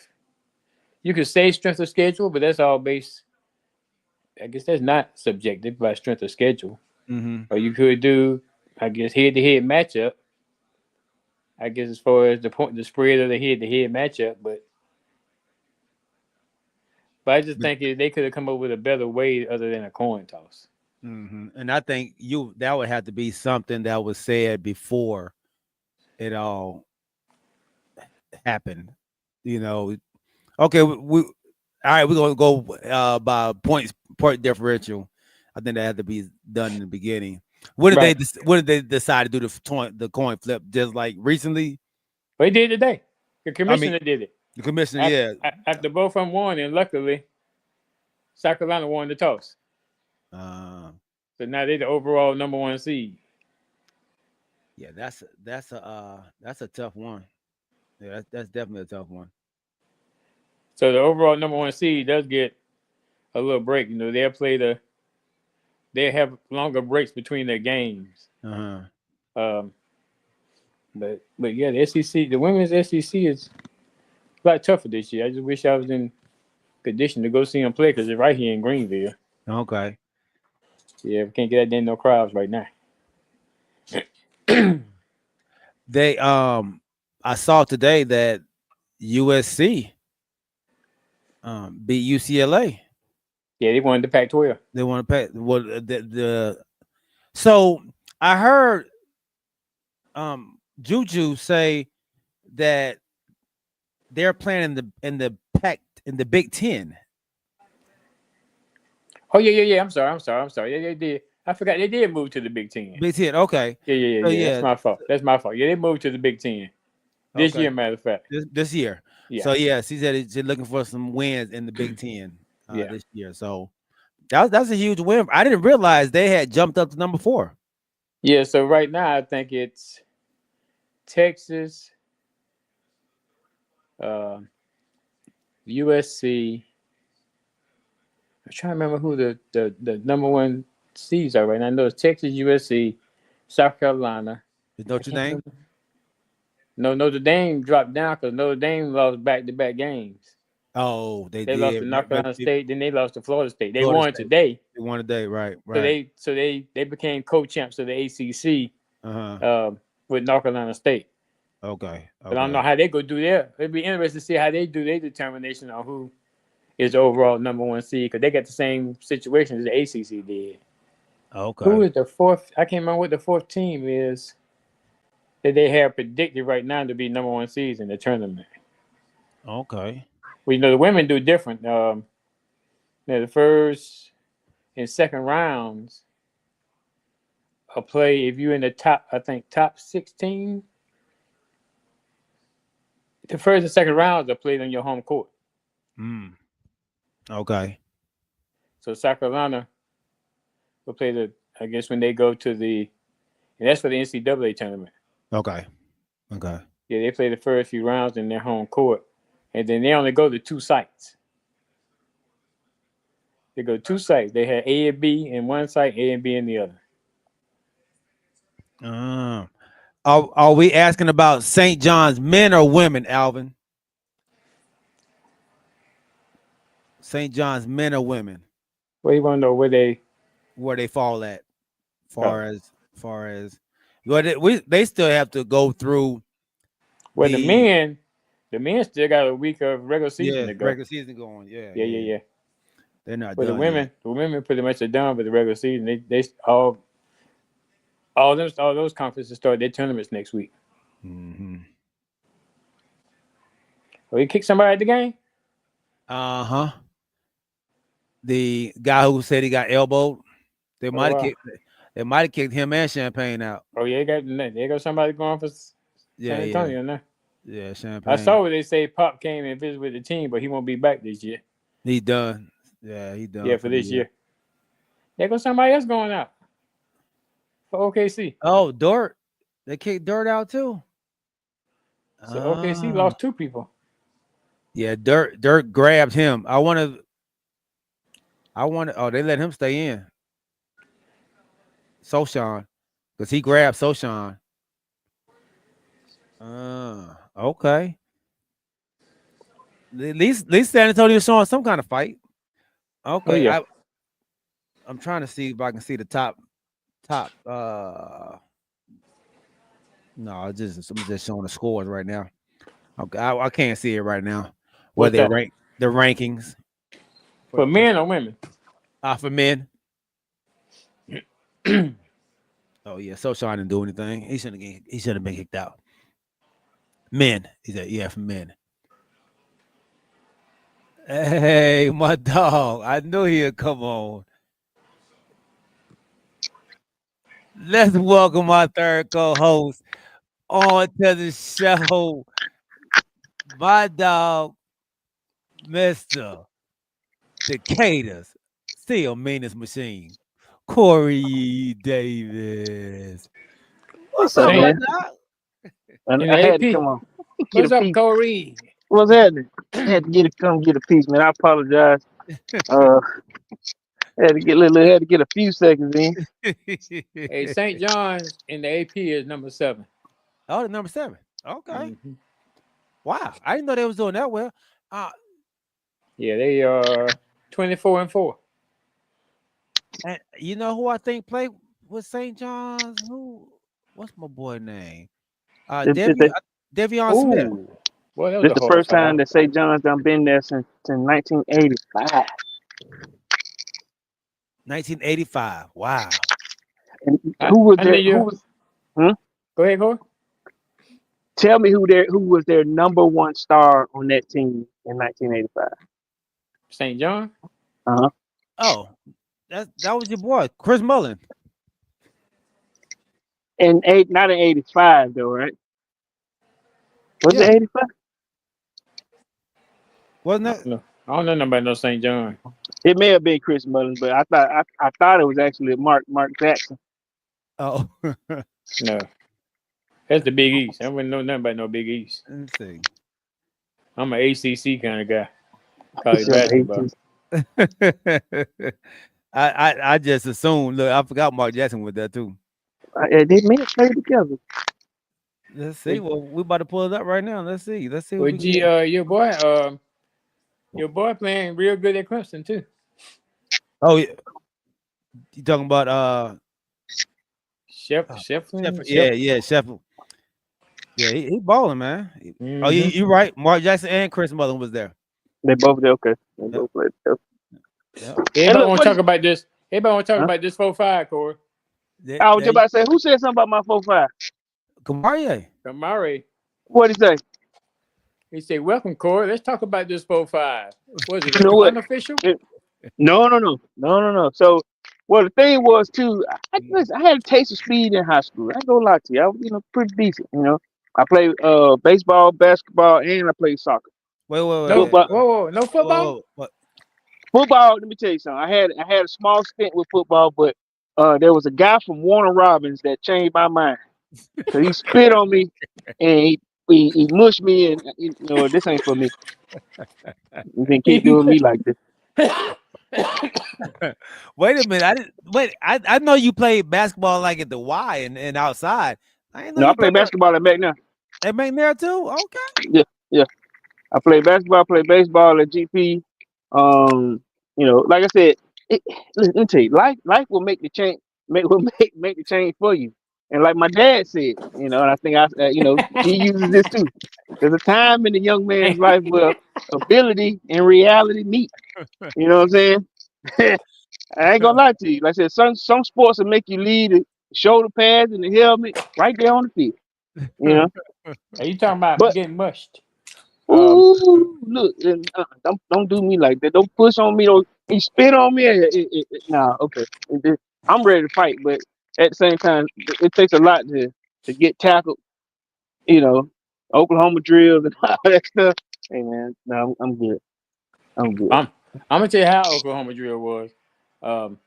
You could say strength of schedule, but that's all based. I guess that's not subjective by strength of schedule. Mm-hmm. Or you could do, I guess, head-to-head matchup. I guess as far as the spread of the head-to-head matchup, but I just think they could have come up with a better way other than a coin toss. Mm-hmm. And I think that would have to be something that was said before it all happened. Okay, we all right. We're gonna go by point differential. I think that had to be done in the beginning. What did they decide to do the coin flip? Just like recently? They did today. The commissioner did it. The commissioner, After both of them won, and luckily, South Carolina won the toss. So now they're the overall number one seed. Yeah, that's a tough one. Yeah, that's definitely a tough one. So the overall number one seed does get a little break. They have longer breaks between their games. Uh-huh. But yeah, the SEC, the women's SEC is a lot tougher this year. I just wish I was in condition to go see them play because they're right here in Greenville. Okay. Yeah, we can't get out there in no crowds right now. They I saw today that USC beat UCLA. Yeah, they won the Pac-12. They want to pay so I heard Juju say that they're playing in the Big Ten. Oh yeah. I'm sorry. Yeah, they did. I forgot they did move to the Big Ten. Big Ten. Okay. Yeah. So, That's my fault. That's my fault. Yeah, they moved to the Big Ten this Okay. year. Matter of fact. This year. Yeah. So yes, he said he's looking for some wins in the Big Ten Yeah. this year. So that's a huge win. I didn't realize they had jumped up to number 4. Yeah. So right now, I think it's Texas, USC. I'm trying to remember who the number 1 seeds are right now. I know it's Texas, USC, South Carolina. Is Notre Dame? No, Notre Dame dropped down because Notre Dame lost back-to-back games. Oh, they did. Lost to North Carolina State, then they lost to Florida State. They Florida won State. today. They won today, right? So they became co-champs of the ACC with North Carolina State. Okay. But I don't know how they go do there. It'd be interesting to see how they do their determination on who is the overall number 1 seed because they got the same situation as the ACC did. Okay. Who is the 4th? I can't remember what the 4th team is that they have predicted right now to be number 1 seeds in the tournament. Okay. Well, the women do different. The first and second rounds are play if you're in the top 16. The first and second rounds are played on your home court. Okay. So South Carolina will play I guess when they go to and that's for the NCAA tournament. Okay. Yeah, they play the first few rounds in their home court, and then they only go to 2 sites. They go 2 sites. They had A and B in one site, A and B in the other. Are we asking about St. John's men or women, Alvin? St. John's men or women? Well, you want to know where they fall at, far as they still have to go through. Well, the men still got a week of regular season to go. Regular season going. Yeah. They're not. But done the women pretty much are done with the regular season. They all those conferences start their tournaments next week. Mm-hmm. Oh, he kicked somebody at the game? The guy who said he got elbowed, they might have kicked him and Champagne out. Oh yeah, there goes somebody going for San Antonio now. Yeah, Champagne. I saw where they say Pop came and visited with the team, but he won't be back this year. He's done. Yeah, he done. Yeah, for this year. There goes somebody else going out for OKC. Oh, Dort. They kicked Dort out too. So OKC lost 2 people. Yeah, Dort grabbed him. I want to. Oh, they let him stay in. Soshan, because he grabbed Soshan. Okay. At least San Antonio showing some kind of fight. Okay. Oh, yeah. I'm trying to see if I can see the top. No, I'm just showing the scores right now. Okay, I can't see it right now. Where they rank the rankings for men or women? For men. Oh yeah, Soshan didn't do anything. He shouldn't have been kicked out. Men, he said, yeah, for men. Hey, my dog. I knew he'd come on. Let's welcome our third co-host on to the show. My dog, Mr. Decatur's still meanest machine, Corey Davis. What's up, man? I had to come on. What's up, Corey? What's happening? I had to come get a piece, man. I apologize. Had to get a few seconds in. Hey, St. John's in the AP is number 7. Oh, the number 7. Okay. Mm-hmm. Wow, I didn't know they was doing that well. Yeah, they are 24-4. And you know who I think played with St. John's? What's my boy name? Devion Smith. Boy, this is the first time that St. John's done been there since 1985. 1985. Wow. And who was there? Go ahead, Corey. Tell me who was their number 1 star on that team in 1985. St. John. Uh-huh. Oh, that was your boy, Chris Mullin. not in '85 though, right? Was Yeah, it '85? wasn't I that? don't know. I don't know nothing about no St. John. It may have been Chris Mullins, but I thought it was actually Mark Jackson. Oh, No, that's the Big East. I wouldn't know nothing about no Big East. let's see. I'm an ACC kind of guy. It's College on basketball. I just assumed. Look, I forgot Mark Jackson was there too. They may have played together. Let's see. Well, we about to pull it up right now. Let's see. Let's see what Well, we G, can. your boy playing real good at Clemson too. Oh, yeah. You talking about Shefflin? Sheffield? Yeah, Sheffield. Yeah, he balling, man. Oh, Mm-hmm. you right. Mark Jackson and Chris Mullin was there. They both did okay. They Yep. both played together. Yeah. And Everybody look, want to talk about this. Everybody want to talk Huh? about this 4-5, Corey. I was just about to say, who said something about my 4-5? Kamari. Kamari, What did he say? he said, "Welcome, Corey. Let's talk about this 4-5. Was it You know what? unofficial?" No. So, well, the thing was too. Listen, I had a taste of speed in high school. I ain't gonna lie to you. I was, pretty decent. I played baseball, basketball, and I played soccer. Wait. No, Football, no football. What? football. Let me tell you something. I had a small stint with football, but there was a guy from Warner Robins that changed my mind. So he spit on me and he mushed me, and this ain't for me. You can keep doing me like this. Wait a minute. I didn't wait. I know you played basketball like at the Y and outside. I didn't know No, I you play played basketball at back now. at McNair too. Okay. Yeah. I play basketball, I play baseball at GP. Like I said, let me tell you, life will make the change, make the change for you. And like my dad said, and I think he uses this too. There's a time in a young man's life where ability and reality meet. You know what I'm saying? I ain't gonna lie to you. Like I said, some sports will make you lead the shoulder pads and the helmet right there on the field. You know, Are you talking about but getting mushed? ooh, look, and, don't do me like that. Don't push on me. Don't he spit on me? Nah, okay. I'm ready to fight, but at the same time, it takes a lot to get tackled. You know, Oklahoma drills and all that stuff. Hey man, no, I'm good. I'm good. I'm gonna tell you how Oklahoma drill was. So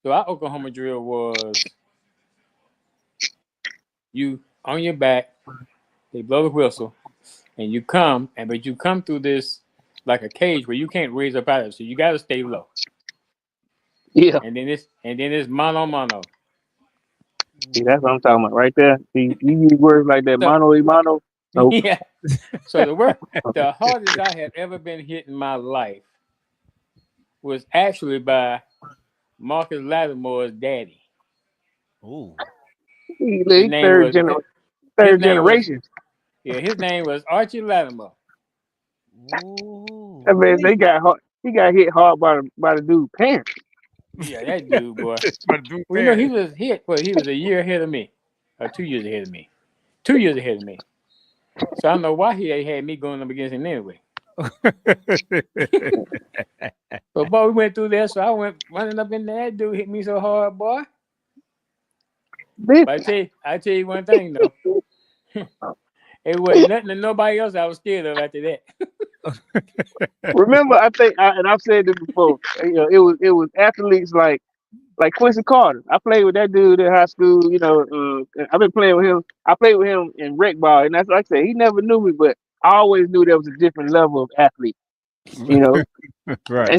our Oklahoma drill was you on your back, they blow the whistle, and you come, but you come through this like a cage where you can't raise up out of it, so you gotta stay low. Yeah, And then it's mano. see, that's what I'm talking about right there. See, you use words like that, So, mano y mano. Nope. yeah. So the hardest I have ever been hit in my life was actually by Marcus Lattimore's daddy. Ooh. He His name third was generation. his name was Archie Lattimore. Ooh. That man, they got hard. He got hit hard by the dude's parents. Yeah, that dude, boy. But do Well, he was hit, but he was a year ahead of me, or 2 years ahead of me. 2 years ahead of me. So I don't know why he had me going up against him anyway. But boy, we went through there, so I went running up in there. That dude hit me so hard, boy. But I tell you one thing though. It wasn't nothing to nobody else I was scared of after that. Remember, and I've said this before. It was athletes like Quincy Carter. I played with that dude in high school. I've been playing with him. I played with him in rec ball, and that's like I said. He never knew me, but I always knew there was a different level of athlete. Right.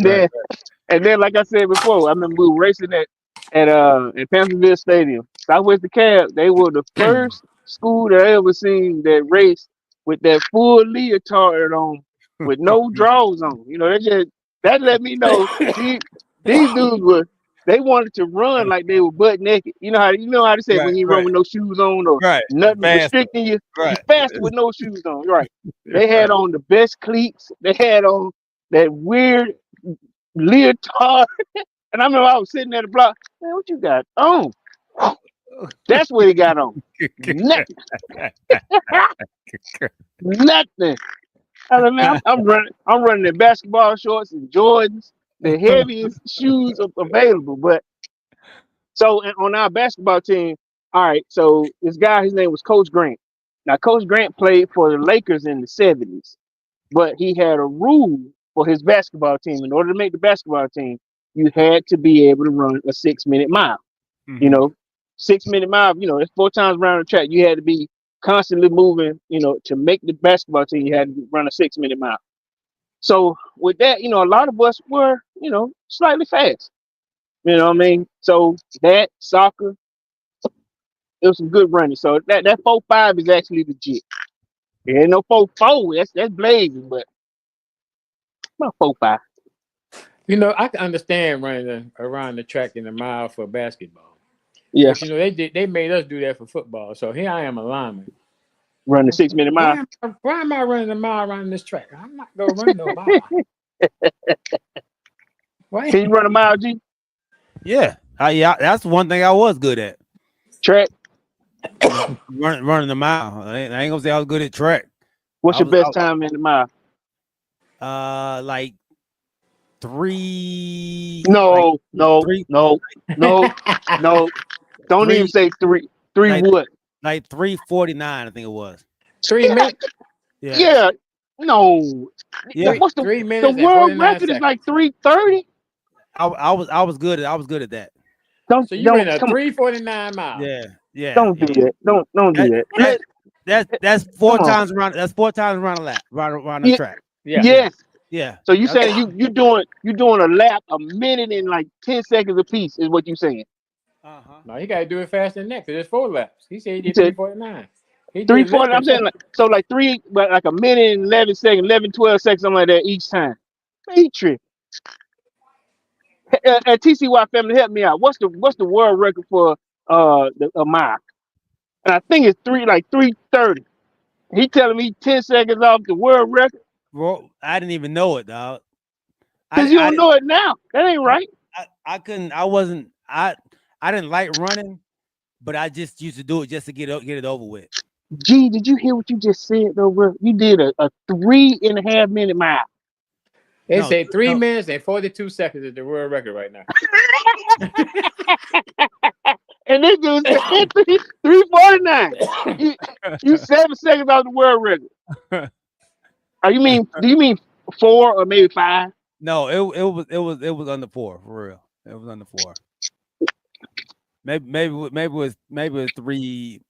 And then, like I said before, I remember we were racing at Pantherville Stadium. Southwest DeKalb, they were the first school that I ever seen that raced with that full leotard on, with no drawers on. That let me know these dudes they wanted to run like they were butt naked. You know how they say when you run with no shoes on or Right. nothing Faster. restricting you. You Right. faster with no shoes on. Right. They had on the best cleats. They had on that weird leotard. And I remember I was sitting at the block. Man, what you got on? That's what he got on. Nothing. Nothing. I said, man, I'm running in basketball shorts and Jordans, the heaviest shoes available. But so on our basketball team, All right, so this guy, his name was Coach Grant. Now, Coach Grant played for the Lakers in the 70s, but he had a rule for his basketball team. In order to make the basketball team, you had to be able to run a 6-minute mile. You Mhm. know, 6-minute mile, it's 4 times around the track. You had to be constantly moving, to make the basketball team, you had to run a 6-minute mile. So with that, a lot of us were, slightly fast. You know what I mean? So that soccer, it was some good running. So that 4.5 is actually legit. It ain't no 4.4. That's blazing, but about 4.5. I can understand running around the track in a mile for basketball. Yeah, But they made us do that for football. So here I am a lineman. run the 6-minute mile. Why am I running a mile around this track? I'm not gonna run no mile. Why? Can you run a mile, G? Yeah. Yeah, that's one thing I was good at. Track. Running the mile. I ain't gonna say I was good at track. What's I your was best time in the mile? like three, like No, no, three, no, no, no. Don't even three, say three. Three like what? like 3:49, I think it was. 3 minutes. Yeah, Yeah, no. yeah. What's the 3 minutes and world 49 record is seconds. like 3:30. I was good at that. So you ran a Come on, 3:49 mile. Yeah, yeah, don't do yeah. that. Don't do That that. that that's Come four on. times around. That's 4 times around the lap, around the Yeah, track. Yeah. Yeah, yes. yeah. So you That's, saying you doing a lap a minute and like 10 seconds a piece is what you saying? uh-huh. No, he got to do it faster than that because it's 4 laps. He said he You did said 3:49. He did 3:40. I'm 11. saying like so like but like a minute and 11 seconds, 11, 12 seconds, something like that each time. Man, he tripping. TCY family, help me out. What's the world record for a mile? And I think it's 3:30. He telling me 10 seconds off the world record Bro, I didn't even know it, dog. because you don't know it now. That ain't right. I couldn't. I didn't like running, but I just used to do it just to get it over with. Gee, did you hear what you just said though, bro? You did a 3.5 minute mile. They No, say 3 no. minutes and 42 seconds is the world record right now. And this dude said 3:49. You 7 seconds off the world record. Do you mean 4 or maybe 5? No, it was under 4 for real. It was under 4. Maybe it was 3.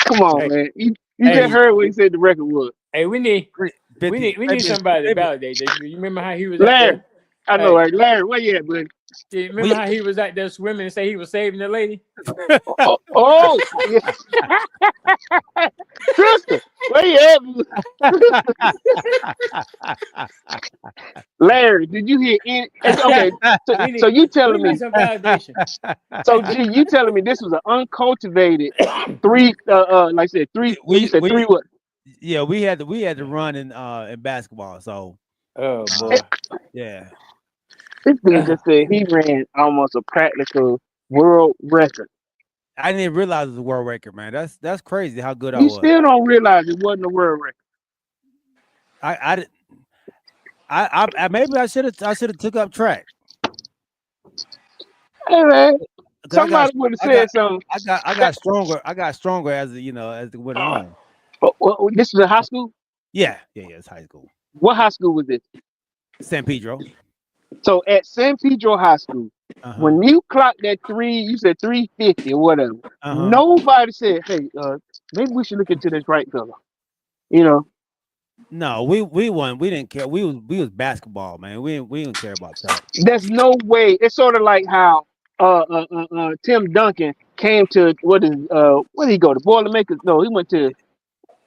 Come on, Hey, man. You just hey, heard what he said the record was. hey, we need 50. we need Maybe, somebody to maybe validate this. You remember how he was out Larry. there? I know, Hey, right? Larry, where you at, buddy? you remember we how he was out there swimming and say he was saving the lady? Oh, yeah. Trista, where you at? Larry, did you hear any? Okay, so, We so need you we telling need me? some validation. So, G, you telling me this was an uncultivated like I said, three? What you said? we 3 what? yeah, we had to run in basketball. So Oh Eh, boy. yeah. This dude just said he ran almost a practical world record. I didn't even realize it was a world record, man. That's crazy how good I You was. still don't realize it wasn't a world record. I did- maybe I should have took up track. Hey man, 'Cause somebody would have I got said something. I got stronger. I got stronger as it went on. This was in high school. Yeah, yeah. It's high school. What high school was this? San Pedro. So at San Pedro High School, Uh-huh. when you clocked that you said 350 or whatever. Uh-huh. Nobody said, "Hey, maybe we should look into this right fella." You know, No, we won. We didn't care. We was basketball, man. We didn't care about track. there's no way. It's sort of like how Tim Duncan came to where did he go? The Boilermakers? No, he went to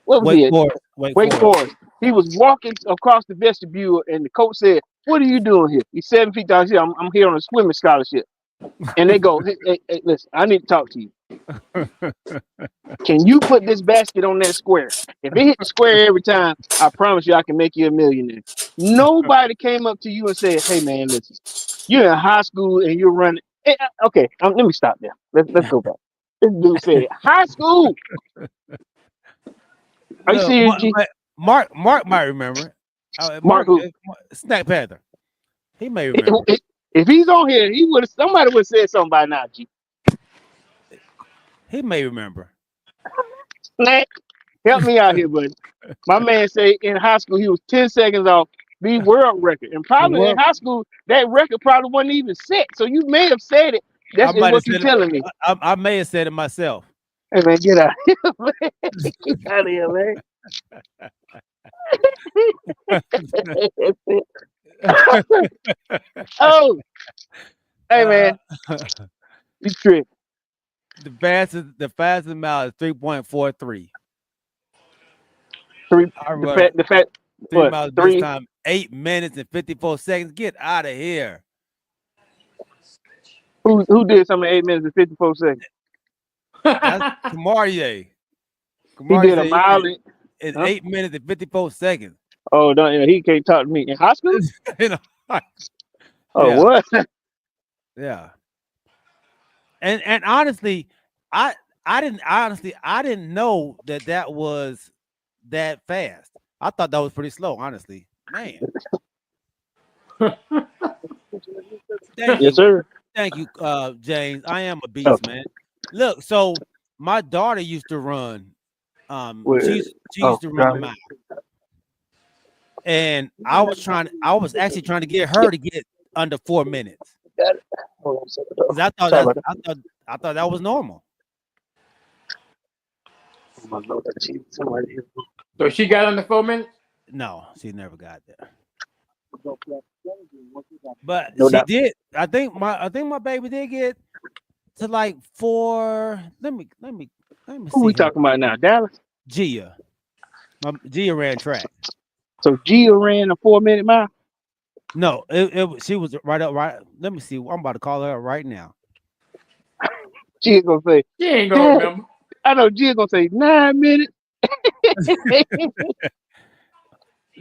what was Wake he at? Forest. Wake Wake Forest. Forest. He was walking across the vestibule, and the coach said, "What are you doing here?" He's 7 feet down here. I'm here on a swimming scholarship. And they go, hey, listen, I need to talk to you. Can you put this basket on that square? If it hit the square every time, I promise you I can make you a millionaire. Nobody came up to you and said, "Hey man, listen, you're in high school and you're running." Okay, let me stop there. Let's go back. This dude said, "High school." Are you Look, serious, G? Mark might remember. Mark who? Snack Panther. He may remember. If he's on here, somebody would have said something by now, G. He may remember. Flat, help me out here, buddy. My man say in high school he was 10 seconds off the world record, and The probably in world. high school that record probably wasn't even set. So you may have said it. I That's might have what you're said it. telling me. I may have said it myself. Hey man, get out of here, man. Get out of here, man. Oh, hey Uh, man, you tripping. the fastest mile is 3.43. Three, I the run fact, the fact, 3 miles this three? time, 8 minutes and 54 seconds. Get out of here. Who did something in 8 minutes and 54 seconds? That's Kamariye. He did a Kamariye mile. in Huh? 8 minutes and 54 seconds. Oh, don't he can't talk to me in high school. You know, Oh, yeah, what? yeah. And honestly, I I didn't know that was that fast. I thought that was pretty slow, honestly. Man. Thank Yes, you. sir. Thank you, James. I am a Oh, beast, man. Look, so my daughter used to run. where? She Oh, used to run a got it. mile, and I was actually trying to get her to get under 4 minutes Got it. Hold on a second. because Sorry about that. I thought that was normal. Oh, my Lord, Jesus, somebody here. So she got under 4 minutes? No, she never got there, but No she doubt. did. I think my baby did get to like 4. Let me Who see we her. talking about now? Dallas. Gia, Gia ran track. So Gia ran a 4 minute mile. No, she was right up right. Let me see. I'm about to call her right now. Gia gonna say, She ain't gonna Dad, remember. I know Gia gonna say 9 minutes.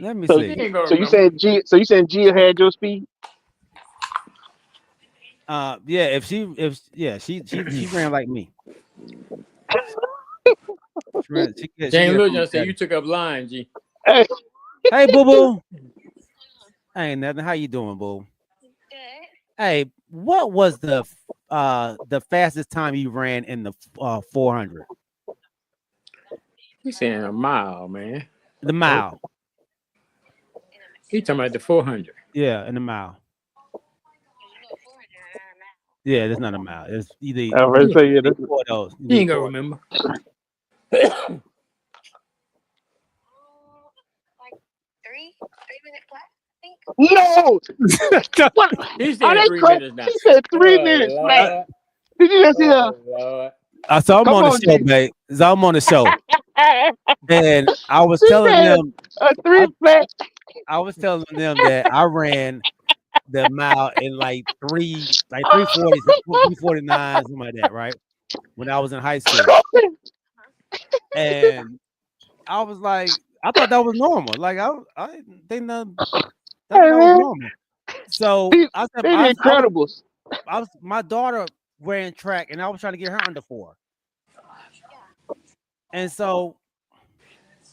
Let me So, She see. ain't gonna so you remember. saying Gia? So you saying Gia had your speed? Yeah, she ran like me. Jane She Lil get just said you took up line, G. Hey, Hey, boo boo. Ain't nothing. How you doing, boo? Hey, what was the fastest time you ran in the 400? He's saying a mile, man. The mile. He talking about the 400. Yeah, in the mile. Yeah, that's not a mile. It's either I was say yeah. That's, four of those. You He need ain't gonna four. remember. no. What? He Are said they 3 minutes now. She said 3 minutes flat. Lord. Did you just hear? Oh, Lord. So I'm Come on the on, show, G. babe. So I'm on the show, and I was She telling said them, a three I, flat. I was telling them that I ran the mile in like 340, 349, something like that, right? When I was in high school, and I was like, I thought that was normal. Like I didn't think that Hey was man, normal. So they I said, they the Incredibles. my daughter ran track, and I was trying to get her under 4, and so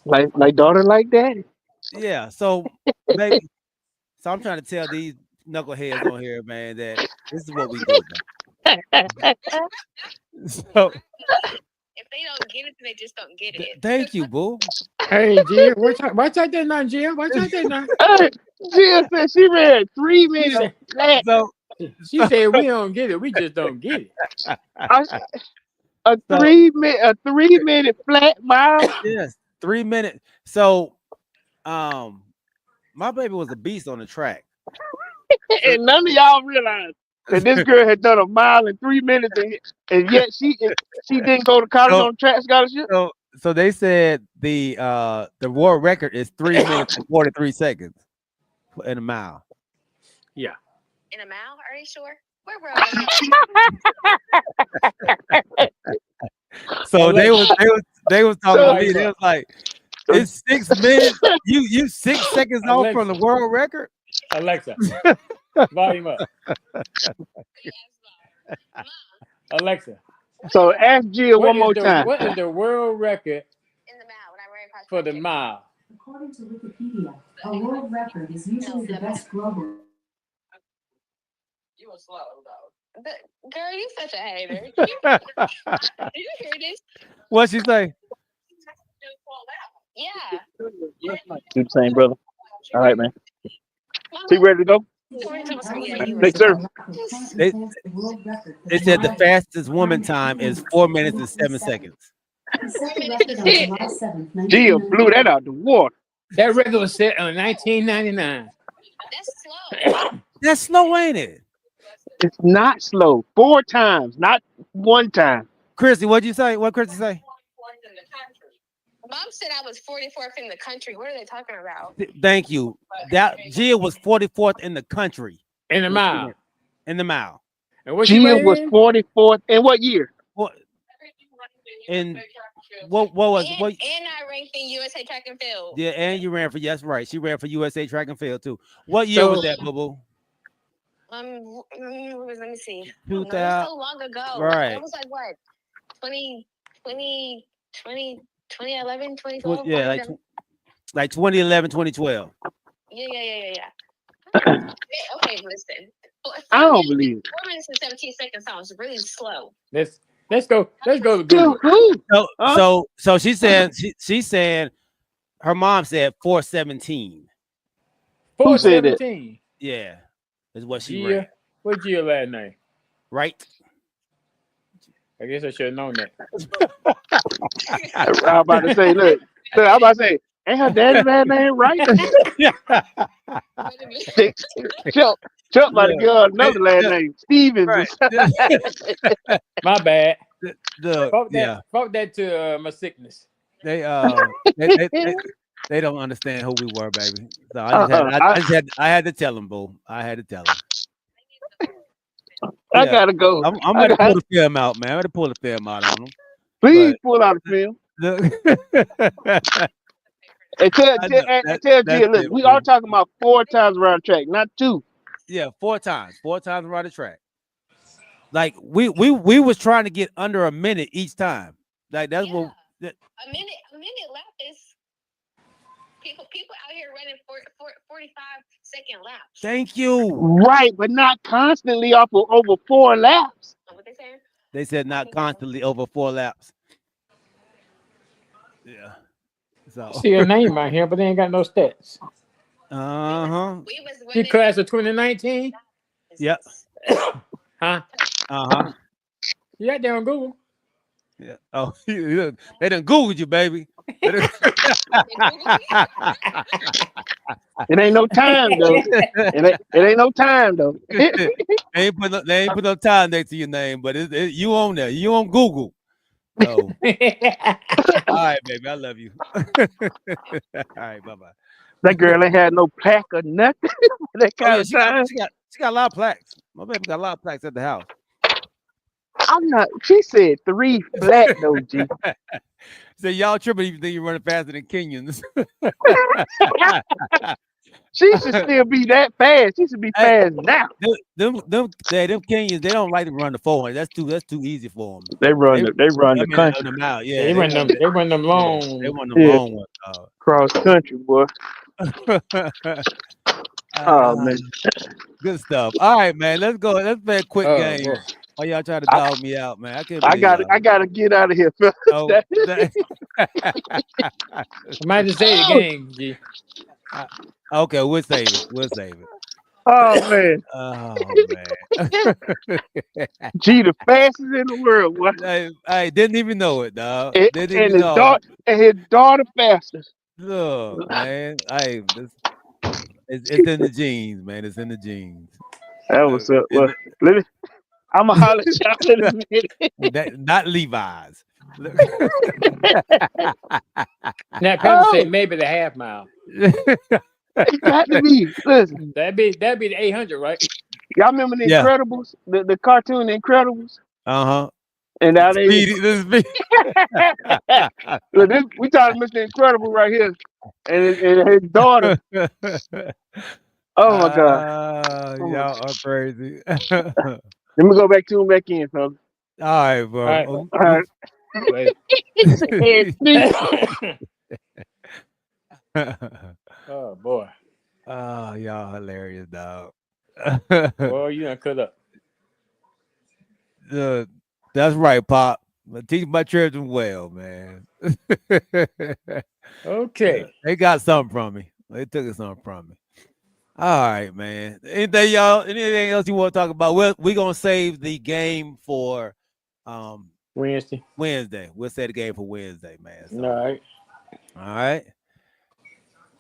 Like daughter, like daddy. yeah, so baby, so I'm trying to tell these knuckleheads on here, man, that this is what we do, man. So thank you, boo. Hey, G, watch out there now, G. Watch out there now. Hey, Gia said she ran 3 minutes She said, flat. So she said we don't get it. We just don't get it. A so 3 minute flat mile. yes, 3 minutes. So my baby was a beast on the track. So, And none of y'all realized that this girl had done a mile in 3 minutes, and yet she didn't go to college so on track scholarship. so they said the world record is 3 minutes and 43 seconds in a mile. Yeah. So they was talking to So, me. They was like, it's 6 minutes. You 6 seconds off from the world record. Alexa, volume up. Alexa, so ask Gia one more time. what is the world record for the mile? According to Wikipedia, a world record is usually the best global. Girl, you such a hater. Did you hear this? What she say? Yeah. Do the same, brother. All right, man. So you ready to go? Yeah, you Thanks, sir. They, they said the fastest woman time is 4 minutes and 7 seconds. Gia blew that out the water. That record was set on 1999. That's slow. That's slow, ain't it? It's not slow. 4 times, not 1 time. Chrissy, what'd you say? What Chrissy say? Mom said I was 44th in the country. What are they talking about? Thank you. That Gia was 44th in the country. In the mile. In the mile. And what she Gia was weighed? 44th. In what year? What? And what was what? And I ranked in USA Track and Field. Yeah, and you ran for yes, right. She ran for USA Track and Field too. What year was that, boo boo? Let me see. 2000. No, it was so long ago. Right. It was like what? 2011, 2012? Yeah, like 2011, 2012. Yeah. Okay, listen. I don't believe it. 4 minutes and 17 seconds sounds really slow. Let's go to Google. So she said she's saying her mom said 417. Who said that? 417. Yeah, is what she Gia, read. what's Gia last name? Right. I guess I should have known that. I was about to say, look, I was about to say, ain't her daddy's last name right? Chuck might have given another last name, Stevens. Right. My bad. Fuck that to my sickness. They don't understand who we were, baby. So I had to tell them, boo. I had to tell them. I gotta go. I'm gonna pull the film out, man. I'm gonna pull the film out on them. Please pull out the film. And tell Gia, look, we are talking about 4 times around the track, not 2. Yeah, 4 times around the track. Like we was trying to get under a minute each time. Like that's what a minute lap is people out here running 45-second laps. Thank you. Right, but not constantly off of over 4 laps. What they saying? They said not constantly over 4 laps. Yeah. So See a name out here, but they ain't got no stats. We You class of 2019? Yep. Huh? You got there on Google. Yeah. Oh, they done Googled you, baby. It ain't no time though. It ain't no time though. They ain't put no time next to your name, but you on there. You on Google. So, all right, baby. I love you. All right, bye-bye. That girl ain't had no plaque or nothing. That kind of time. She got a lot of plaques. My baby got a lot of plaques at the house. I'm not. She said 3 flat though, G. So y'all tripping if you think you're running faster than Kenyans. She should still be that fast. She should be fast now. Them Kenyans, they don't like to run the 400. That's too easy for them. They run the country. Yeah, they run them long. They run them long ones. Cross country, boy. Oh man, good stuff. All right, man. Let's go. Let's play a quick game. Boy. While y'all try to dog me out, man. I gotta get out of here, Phil. Oh, might just say the game, G. Okay, we'll save it. Oh man. G, the fastest in the world. What? I didn't even know it, dog. And his daughter fastest. Look, man. It's in the genes, man. It's in the genes. That was up. Well, I'm going to holler at y'all in a minute. Not Levi's. Now, Pepper said maybe the half mile. It got to be. Listen. That'd be the 800, right? Y'all remember the Incredibles? The cartoon Incredibles? Uh-huh. And now Look, we talking Mr. Incredible right here. And his daughter. Oh my God. Y'all are crazy. Let me go back to him back in, folks. All right, bro. All right. Oh boy. Oh, y'all hilarious, dog. Boy, you done cut up. That's right, Pop. But teach my children well, man. Okay. They got something from me. They took something from me. All right, man. Anything, y'all? Anything else you want to talk about? We're gonna save the game for Wednesday. We'll save the game for Wednesday, man. So, All right. all right.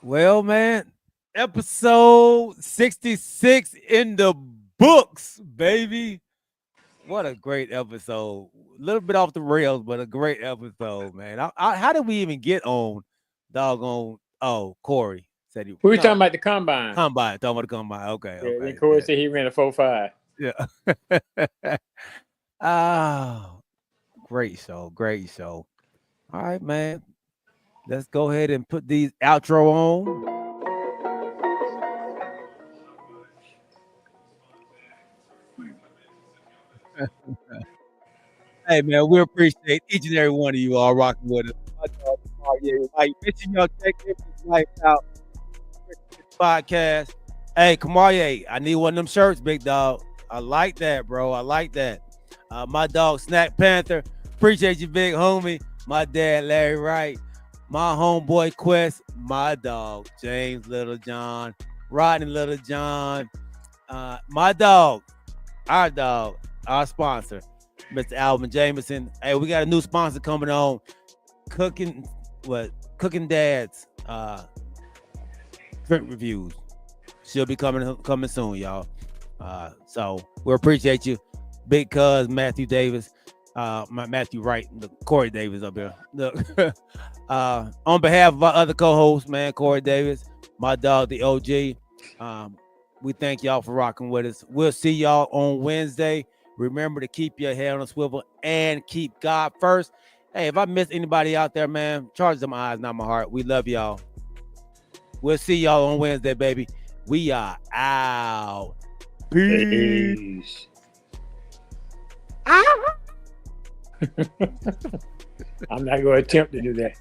Well, man, episode 66 in the books, baby. What a great episode. A little bit off the rails, but a great episode, man. How did we even get on doggone? Oh, Corey said he. We were No, talking about the combine. talking about the combine. Okay, Yeah, okay. then Corey said he ran a 4.5. Yeah. Oh, great show. Great show. All right, man. Let's go ahead and put these outro on. Hey, man, we appreciate each and every one of you all rocking with us. My dog, Kamarie White. Make sure y'all check this life out. Podcast. Hey, Kamarie, I need one of them shirts, big dog. I like that, bro. I like that. My dog, Snack Panther. Appreciate you, big homie. My dad, Larry Wright. My homeboy, Quest. My dog, James Littlejohn. Rodney Littlejohn. My dog, our sponsor, Mr. Alvin Jameson. Hey, we got a new sponsor coming on. Cooking Dad's drink reviews. She'll be coming soon, y'all. So we appreciate you, big cuz Matthew Davis, Matthew Wright, Corey Davis up here. Look, on behalf of our other co-hosts, man, Corey Davis, my dog, the OG. We thank y'all for rocking with us. We'll see y'all on Wednesday. Remember to keep your head on a swivel and keep God first. Hey, if I miss anybody out there, man, charge them eyes, not my heart. We love y'all. We'll see y'all on Wednesday, baby. We are out. Peace. I'm not going to attempt to do that.